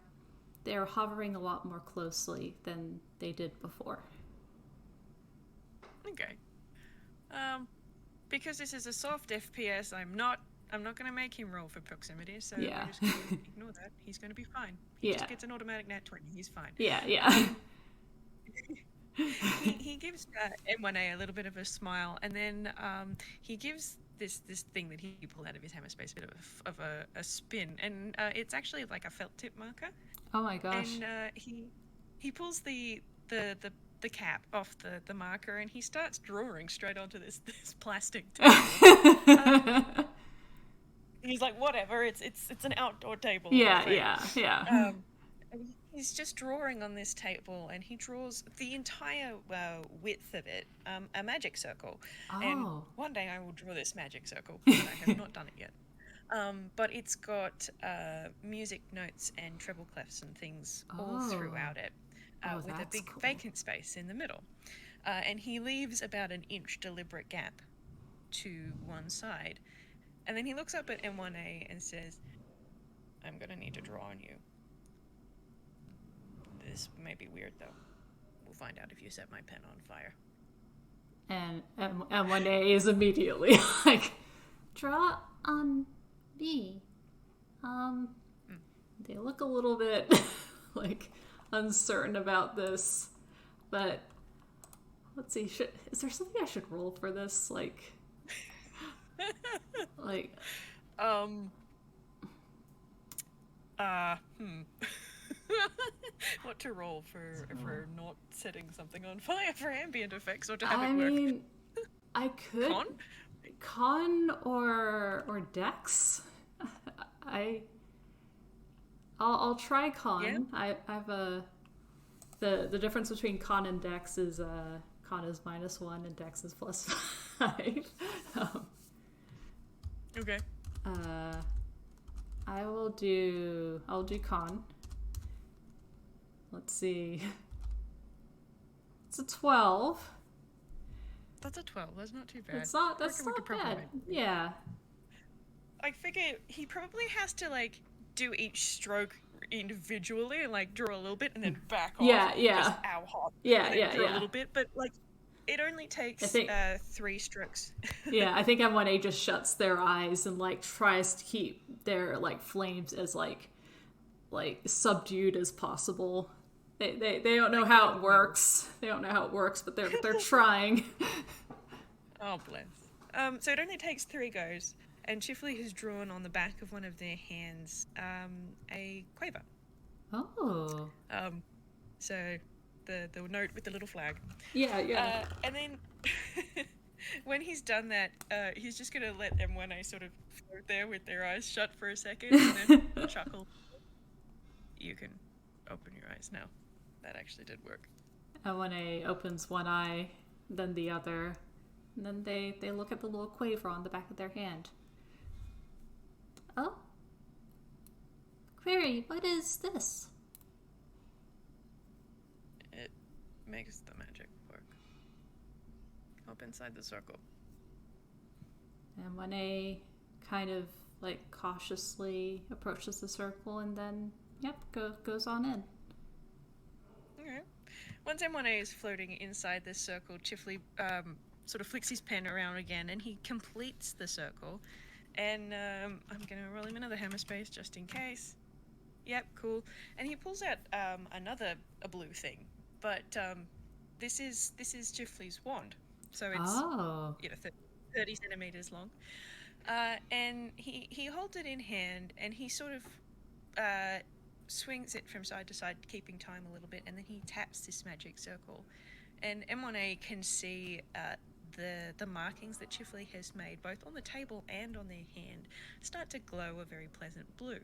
hovering a lot more closely than they did before. Okay. Because this is a soft FPS, I'm not going to make him roll for proximity, so Yeah. we're just going to ignore that. He's going to be fine. He just gets an automatic nat 20. He's fine. Yeah. He gives M1A a little bit of a smile, and then he gives this thing that he pulled out of his hammer space a bit of a spin, and it's actually like a felt tip marker. Oh my gosh. And he pulls the cap off the marker, and he starts drawing straight onto this plastic table. He's like, whatever, it's an outdoor table. Yeah. And he's just drawing on this table, and he draws the entire width of it, a magic circle. Oh. And one day I will draw this magic circle, but I have not done it yet. But it's got music notes and treble clefs and things all throughout it, with a big vacant space in the middle. And he leaves about an inch deliberate gap to one side. And then he looks up at M1A and says, I'm going to need to draw on you. This may be weird, though. We'll find out if you set my pen on fire. And M1A is immediately like, Draw on me. They look a little bit like uncertain about this, but let's see. Is there something I should roll for this? What to roll for not setting something on fire for ambient effects, or to have I it work? mean, I could con or dex. I'll try con. Yeah. I've the difference between con and dex is con is -1 and dex is +5. Okay. I'll do con. Let's see. It's a 12. That's a 12. That's not too bad. That's not bad. Yeah. I figure he probably has to do each stroke individually and draw a little bit and then back off. Yeah. Just ow hot. Draw a little bit, but it only takes 3 strokes. Yeah, I think M1A just shuts their eyes and tries to keep their flames as subdued as possible. They don't know how it works. They don't know how it works, but they're trying. Oh bless. So it only takes 3 goes, and Chifley has drawn on the back of one of their hands a quaver. Oh. So the note with the little flag. Yeah. And then when he's done that, he's just gonna let M1A sort of float there with their eyes shut for a second, and then chuckle. You can open your eyes now. That actually did work. M1A opens one eye, then the other, and then they look at the little quaver on the back of their hand. Oh? Query, what is this? It makes the magic work. Up inside the circle. M1A kind of cautiously approaches the circle and then goes on in. Okay. Once M1A is floating inside this circle, Chifley sort of flicks his pen around again, and he completes the circle. And I'm going to roll him another hammer space just in case. Yep, cool. And he pulls out another a blue thing, but this is Chifley's wand, so it's 30 centimeters long. And he holds it in hand, and he sort of swings it from side to side, keeping time a little bit, and then he taps this magic circle. And M1A can see the markings that Chifley has made, both on the table and on their hand, start to glow a very pleasant blue.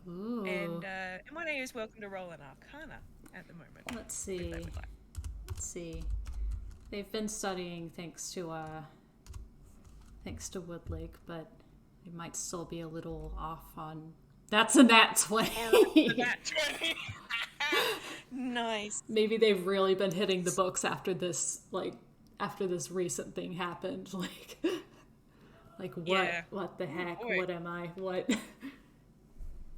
Ooh. And M1A is welcome to roll an Arcana at the moment. Let's see. Let's see. They've been studying thanks to Wudlig, but they might still be a little off on. That's a nat 20. Nice. Maybe they've really been hitting the books after this recent thing happened. Like what? Yeah. What the heck? Boy. What am I? What?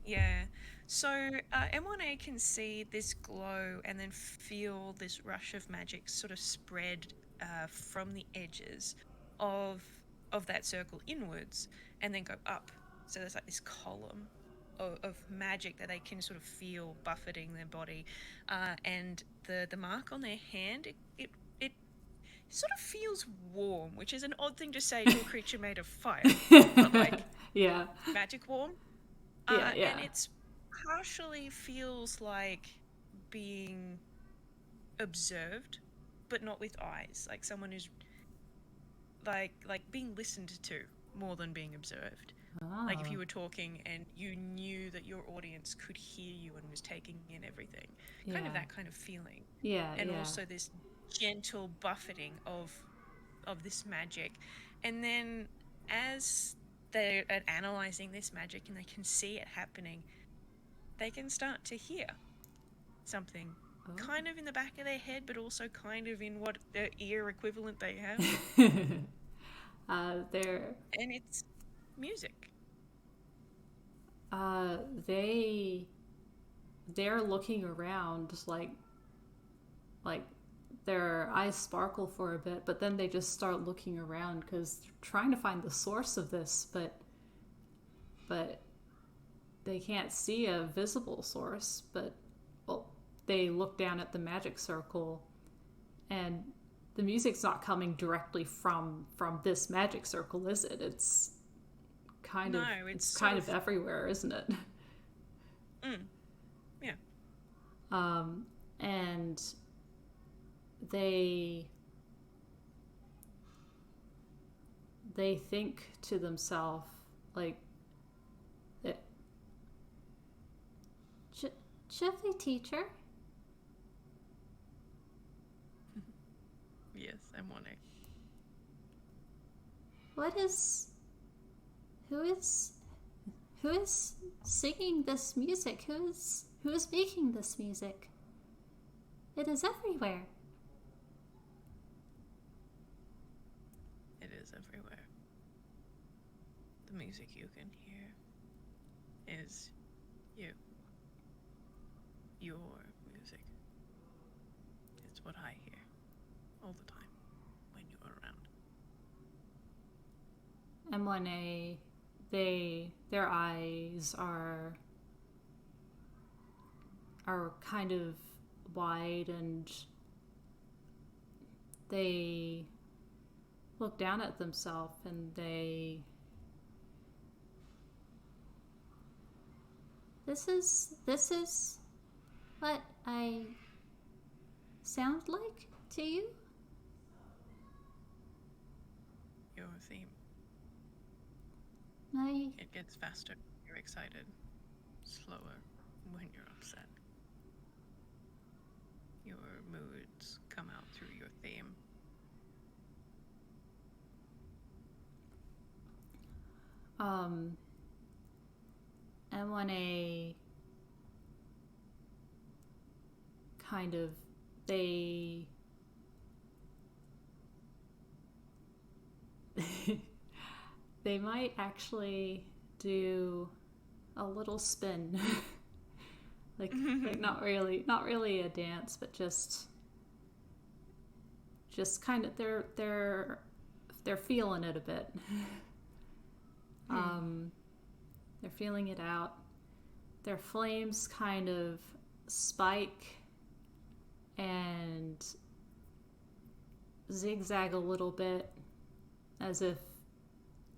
Yeah. So M1A can see this glow and then feel this rush of magic sort of spread from the edges of that circle inwards and then go up. So there's like this column of magic that they can sort of feel buffeting their body, and the mark on their hand, it sort of feels warm, which is an odd thing to say to a creature made of fire, but like Yeah. magic warm. Yeah. And it's partially feels like being observed, but not with eyes, like someone who's like being listened to more than being observed. Like if you were talking and you knew that your audience could hear you and was taking in everything. Kind of that kind of feeling. Yeah. And also this gentle buffeting of this magic. And then as they're analysing this magic and they can see it happening, they can start to hear something kind of in the back of their head, but also kind of in what the ear equivalent they have. And it's music. They're looking around like their eyes sparkle for a bit, but then they just start looking around because they're trying to find the source of this, but they can't see a visible source. But they look down at the magic circle, and the music's not coming directly from this magic circle, is it? It's kind of everywhere, isn't it? Yeah. And they think to themselves, like, Chifley teacher? Yes, I'm wondering. Who is singing this music? Who is making this music? It is everywhere. It is everywhere. The music you can hear is you. Your music. It's what I hear all the time when you're around. M1A, their eyes are kind of wide, and they look down at themselves, and This is what I sound like to you? Your theme. It gets faster. You're excited. Slower when you're upset. Your moods come out through your theme. M1A kind of, they might actually do a little spin. like not really a dance, but just kind of they're feeling it a bit. They're feeling it out. their flames kind of spike and zigzag a little bit as if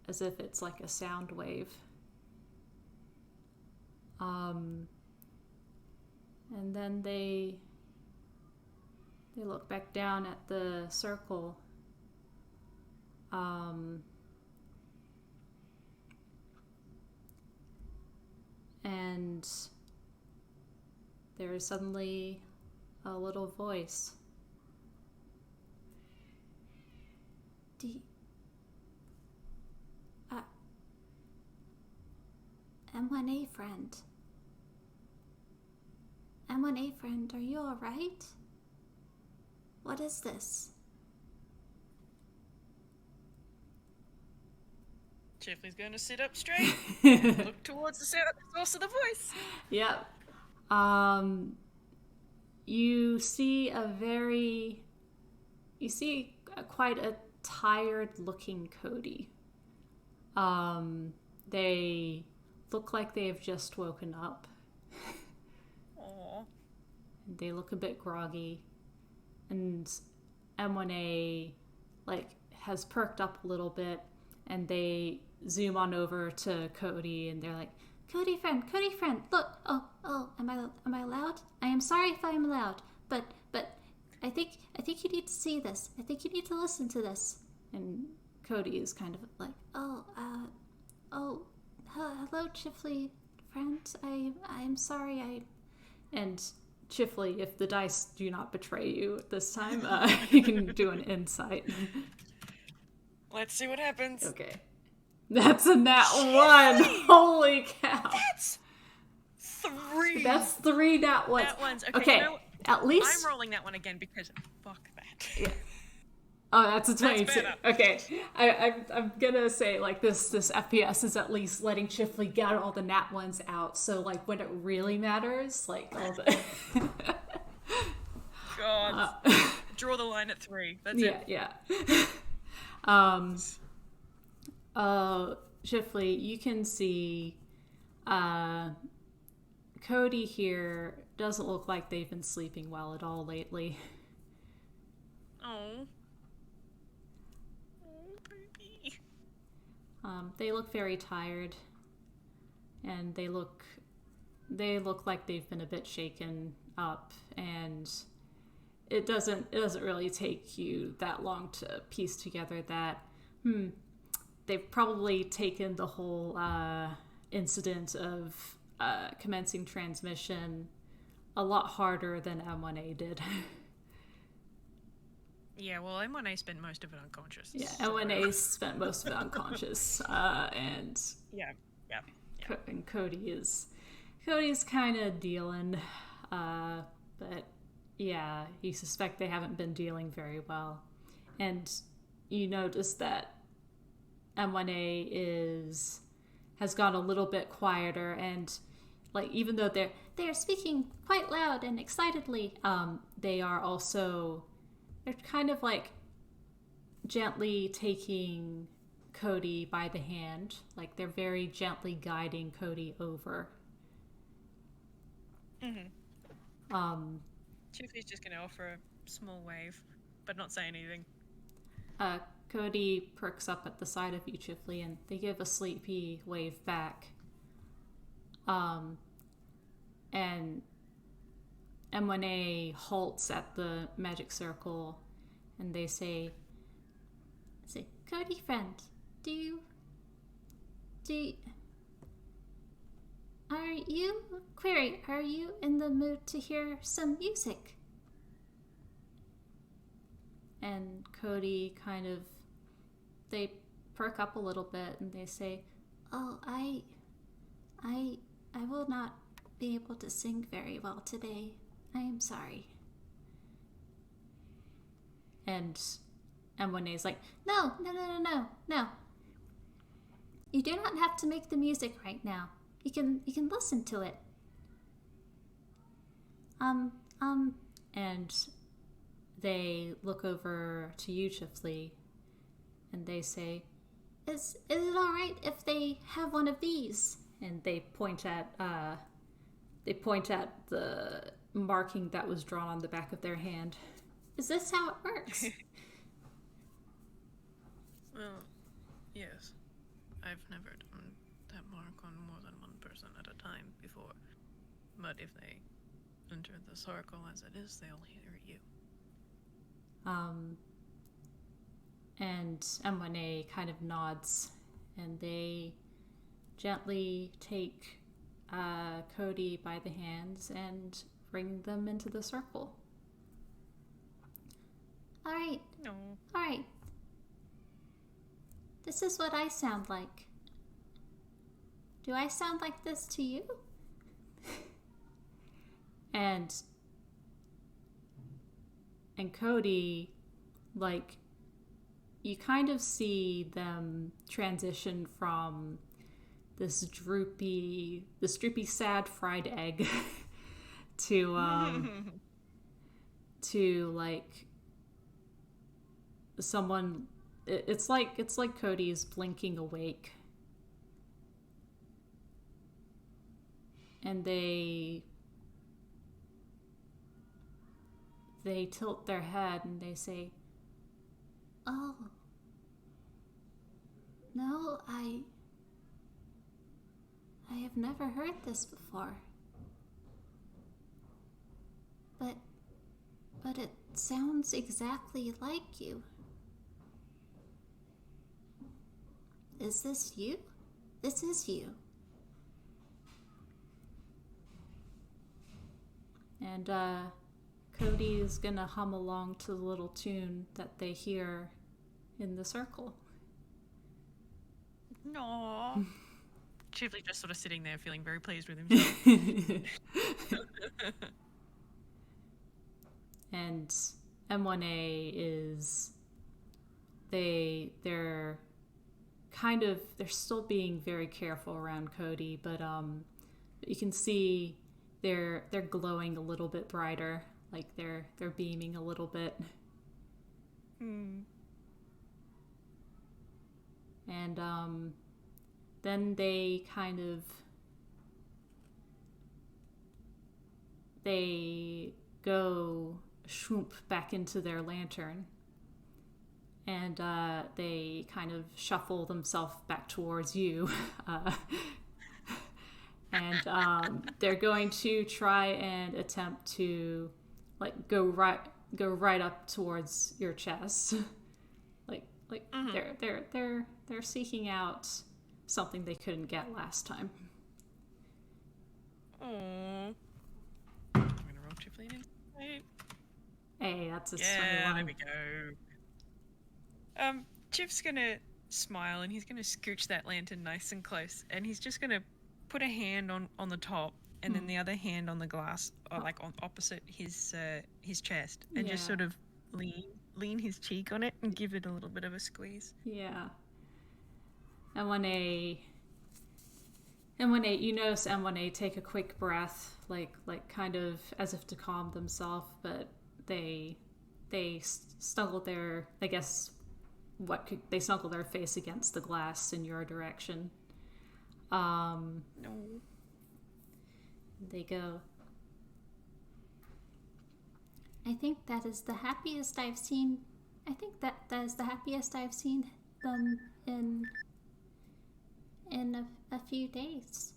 it's like a sound wave. And then they look back down at the circle. And there is suddenly a little voice. M1A friend. M1A friend, are you alright? What is this? Chifley's going to sit up straight, look towards the source of the voice. Yep. You see quite a tired-looking Cody. They look like they have just woken up. Aww. They look a bit groggy. And M1A, has perked up a little bit, and they zoom on over to Cody, and they're like, Cody friend, look! Oh, am I loud? I am sorry if I am loud, but I think you need to see this. I think you need to listen to this. And Cody is kind of like, hello, Chifley friend. I'm sorry. And Chifley, if the dice do not betray you this time, you can do an insight. Let's see what happens. Okay. That's a nat 1. Holy cow. That's 3. That's 3 nat 1s. Nat 1s. Okay. You know, at least I'm rolling that one again because fuck that. Yeah. Oh, that's a 22. That's okay. I'm gonna say, this FPS is at least letting Chifley get all the nat 1s out, so, when it really matters, all the... God. Draw the line at 3. That's it. Yeah. Chifley, you can see Cody here doesn't look like they've been sleeping well at all lately. Oh, baby. They look very tired, and they look like they've been a bit shaken up, and it doesn't really take you that long to piece together that they've probably taken the whole incident of commencing transmission a lot harder than M1A did. Yeah, well, M1A spent most of it unconscious. Yeah, M1A spent most of it unconscious, and yeah. And Cody's kind of dealing, but yeah, you suspect they haven't been dealing very well, and you notice that M1A has gone a little bit quieter, and even though they're speaking quite loud and excitedly, they're kind of gently taking Cody by the hand, they're very gently guiding Cody over. Chifley's just gonna offer a small wave, but not say anything. Cody perks up at the side of you, Chifley, and they give a sleepy wave back. And M1A halts at the magic circle, and they say, Cody friend, are you in the mood to hear some music? And Cody they perk up a little bit, and they say, oh, I will not be able to sing very well today. I am sorry. And M1A's like, No. You do not have to make the music right now. You can listen to it. And they look over to you, Chifley, and they say, Is it alright if they have one of these? And they point at they point at the marking that was drawn on the back of their hand. Is this how it works? Well, yes. I've never done that mark on more than one person at a time before. But if they enter the circle as it is, they'll hear you. And M1A kind of nods, and they gently take Cody by the hands and bring them into the circle. All right. No. All right. This is what I sound like. Do I sound like this to you? And Cody, like, you kind of see them transition from this droopy sad fried egg to like someone. It's like Cody's blinking awake, and they tilt their head and they say, Oh. No, I have never heard this before. But it sounds exactly like you. Is this you? This is you. and Cody is gonna hum along to the little tune that they hear in the circle. No. Chifley just sort of sitting there feeling very pleased with himself. And M1A is they're still being very careful around Cody, but you can see they're glowing a little bit brighter, like they're beaming a little bit. And then they go swoop back into their lantern, and they kind of shuffle themselves back towards you. And they're going to try and attempt to like go right up towards your chest. They're seeking out something they couldn't get last time. Aww. I'm gonna roll Chifley in. Right. Hey, that's a Yeah, there 21. we go. Chif's gonna smile and he's gonna scooch that lantern nice and close, and he's just gonna put a hand on the top and then the other hand on the glass, or like on opposite his chest, and just sort of lean his cheek on it and give it a little bit of a squeeze. Yeah. M1A, you notice M1A take a quick breath, like kind of as if to calm themselves, but they snuggle their, I guess, they snuggle their face against the glass in your direction. No. They go, I think that is the happiest I've seen. I think that is the happiest I've seen them in a few days.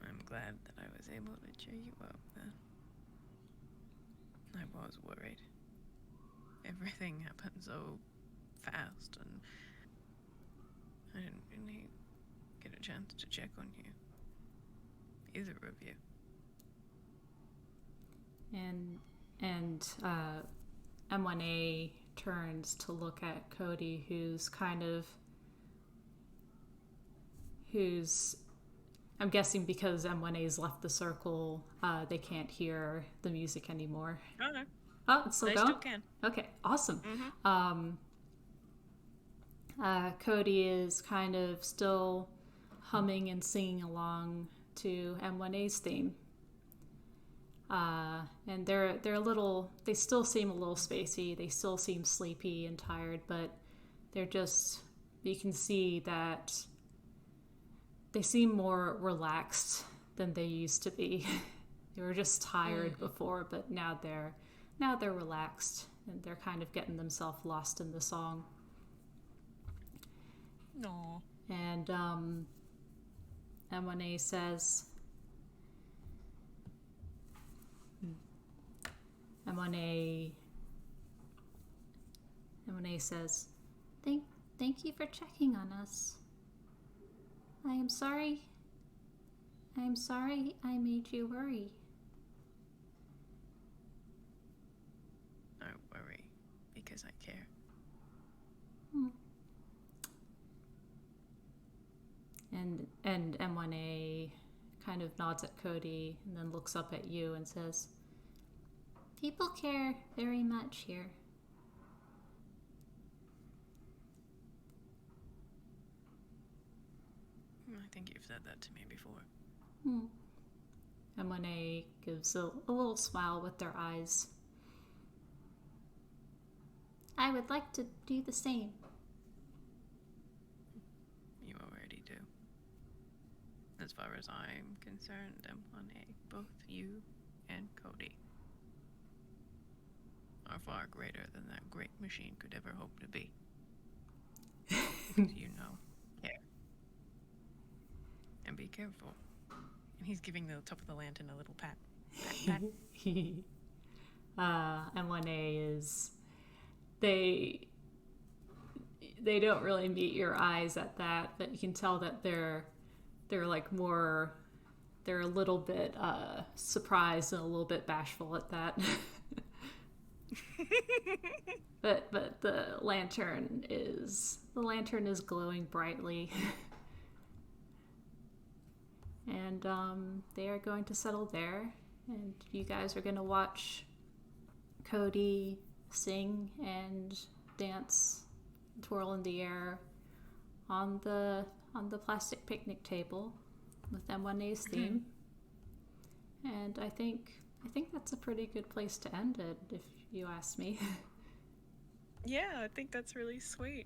I'm glad that I was able to cheer you up then. I was worried. Everything happened so fast, and I didn't really get a chance to check on you. Either of you. And M1A turns to look at Cody, who's I'm guessing because M1A's left the circle, they can't hear the music anymore. Oh, no. Oh, it's still They going? still can. Okay, awesome. Mm-hmm. Cody is kind of still humming and singing along to M1A's theme. And they're a little, they still seem a little spacey, they still seem sleepy and tired, but they're just, you can see that they seem more relaxed than they used to be. They were just tired before, but now they're relaxed and they're kind of getting themselves lost in the song. No. And M1A says, M1A says, Thank you for checking on us. I am sorry I made you worry. Don't worry, because I care. And M1A kind of nods at Cody and then looks up at you and says, People care very much here. I think you've said that to me before. M1A gives a little smile with their eyes. I would like to do the same. You already do. As far as I'm concerned, M1A, both you and Cody are far greater than that great machine could ever hope to be. You know, care. And be careful. And he's giving the top of the lantern a little pat. Pat, pat. M1A is... They don't really meet your eyes at that, but you can tell that they're like more... They're a little bit surprised and a little bit bashful at that. but the lantern is glowing brightly. And they are going to settle there, and you guys are going to watch Cody sing and dance, twirl in the air on the plastic picnic table with M1A's theme. And I think that's a pretty good place to end it, if you ask me. Yeah, I think that's really sweet.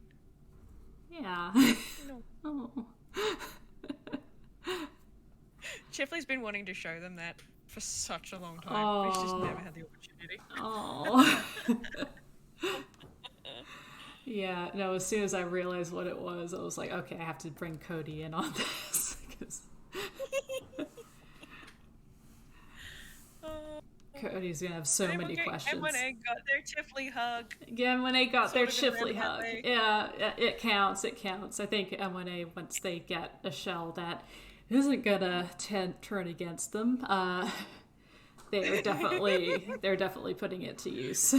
Yeah. No. Oh. Chifley's been wanting to show them that for such a long time. He's just never had the opportunity. Oh. Yeah, no, as soon as I realized what it was, I was like, okay, I have to bring Cody in on this. Cody's going to have so many questions. M1A got their Chifley hug. Yeah, M1A got their Chifley hug. Yeah, it counts. I think M1A, once they get a shell that isn't gonna turn against them, they're definitely putting it to use.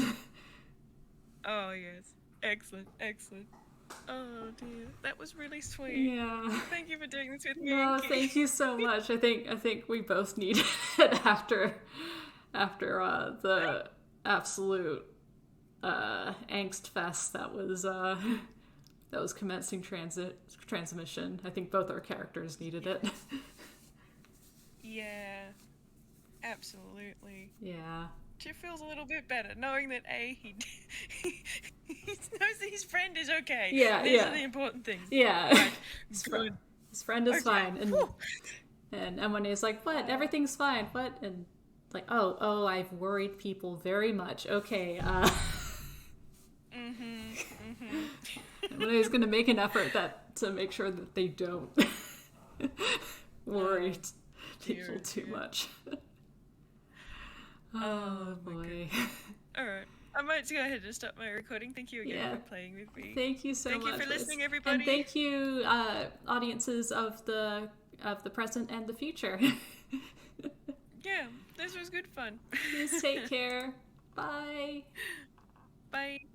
Oh yes, excellent. Oh dear, that was really sweet. Yeah. Thank you for doing this with me. No, thank you so much. I think we both needed it after the absolute angst fest that was commencing transmission. I think both our characters needed it. Yeah, absolutely. Yeah. It feels a little bit better knowing that he knows that his friend is okay. Yeah, These are the important things. Yeah. Right. His friend is fine, and M1A is like, "What? Everything's fine. What?" And like, "Oh, I've worried people very much. Okay." M1A is going to make an effort to make sure that they don't worry people too much. Oh boy. Alright. I might go ahead and stop my recording. Thank you again for playing with me. Thank you so much. Thank you for listening, everybody. And thank you, audiences of the present and the future. Yeah, this was good fun. Please take care. Bye. Bye.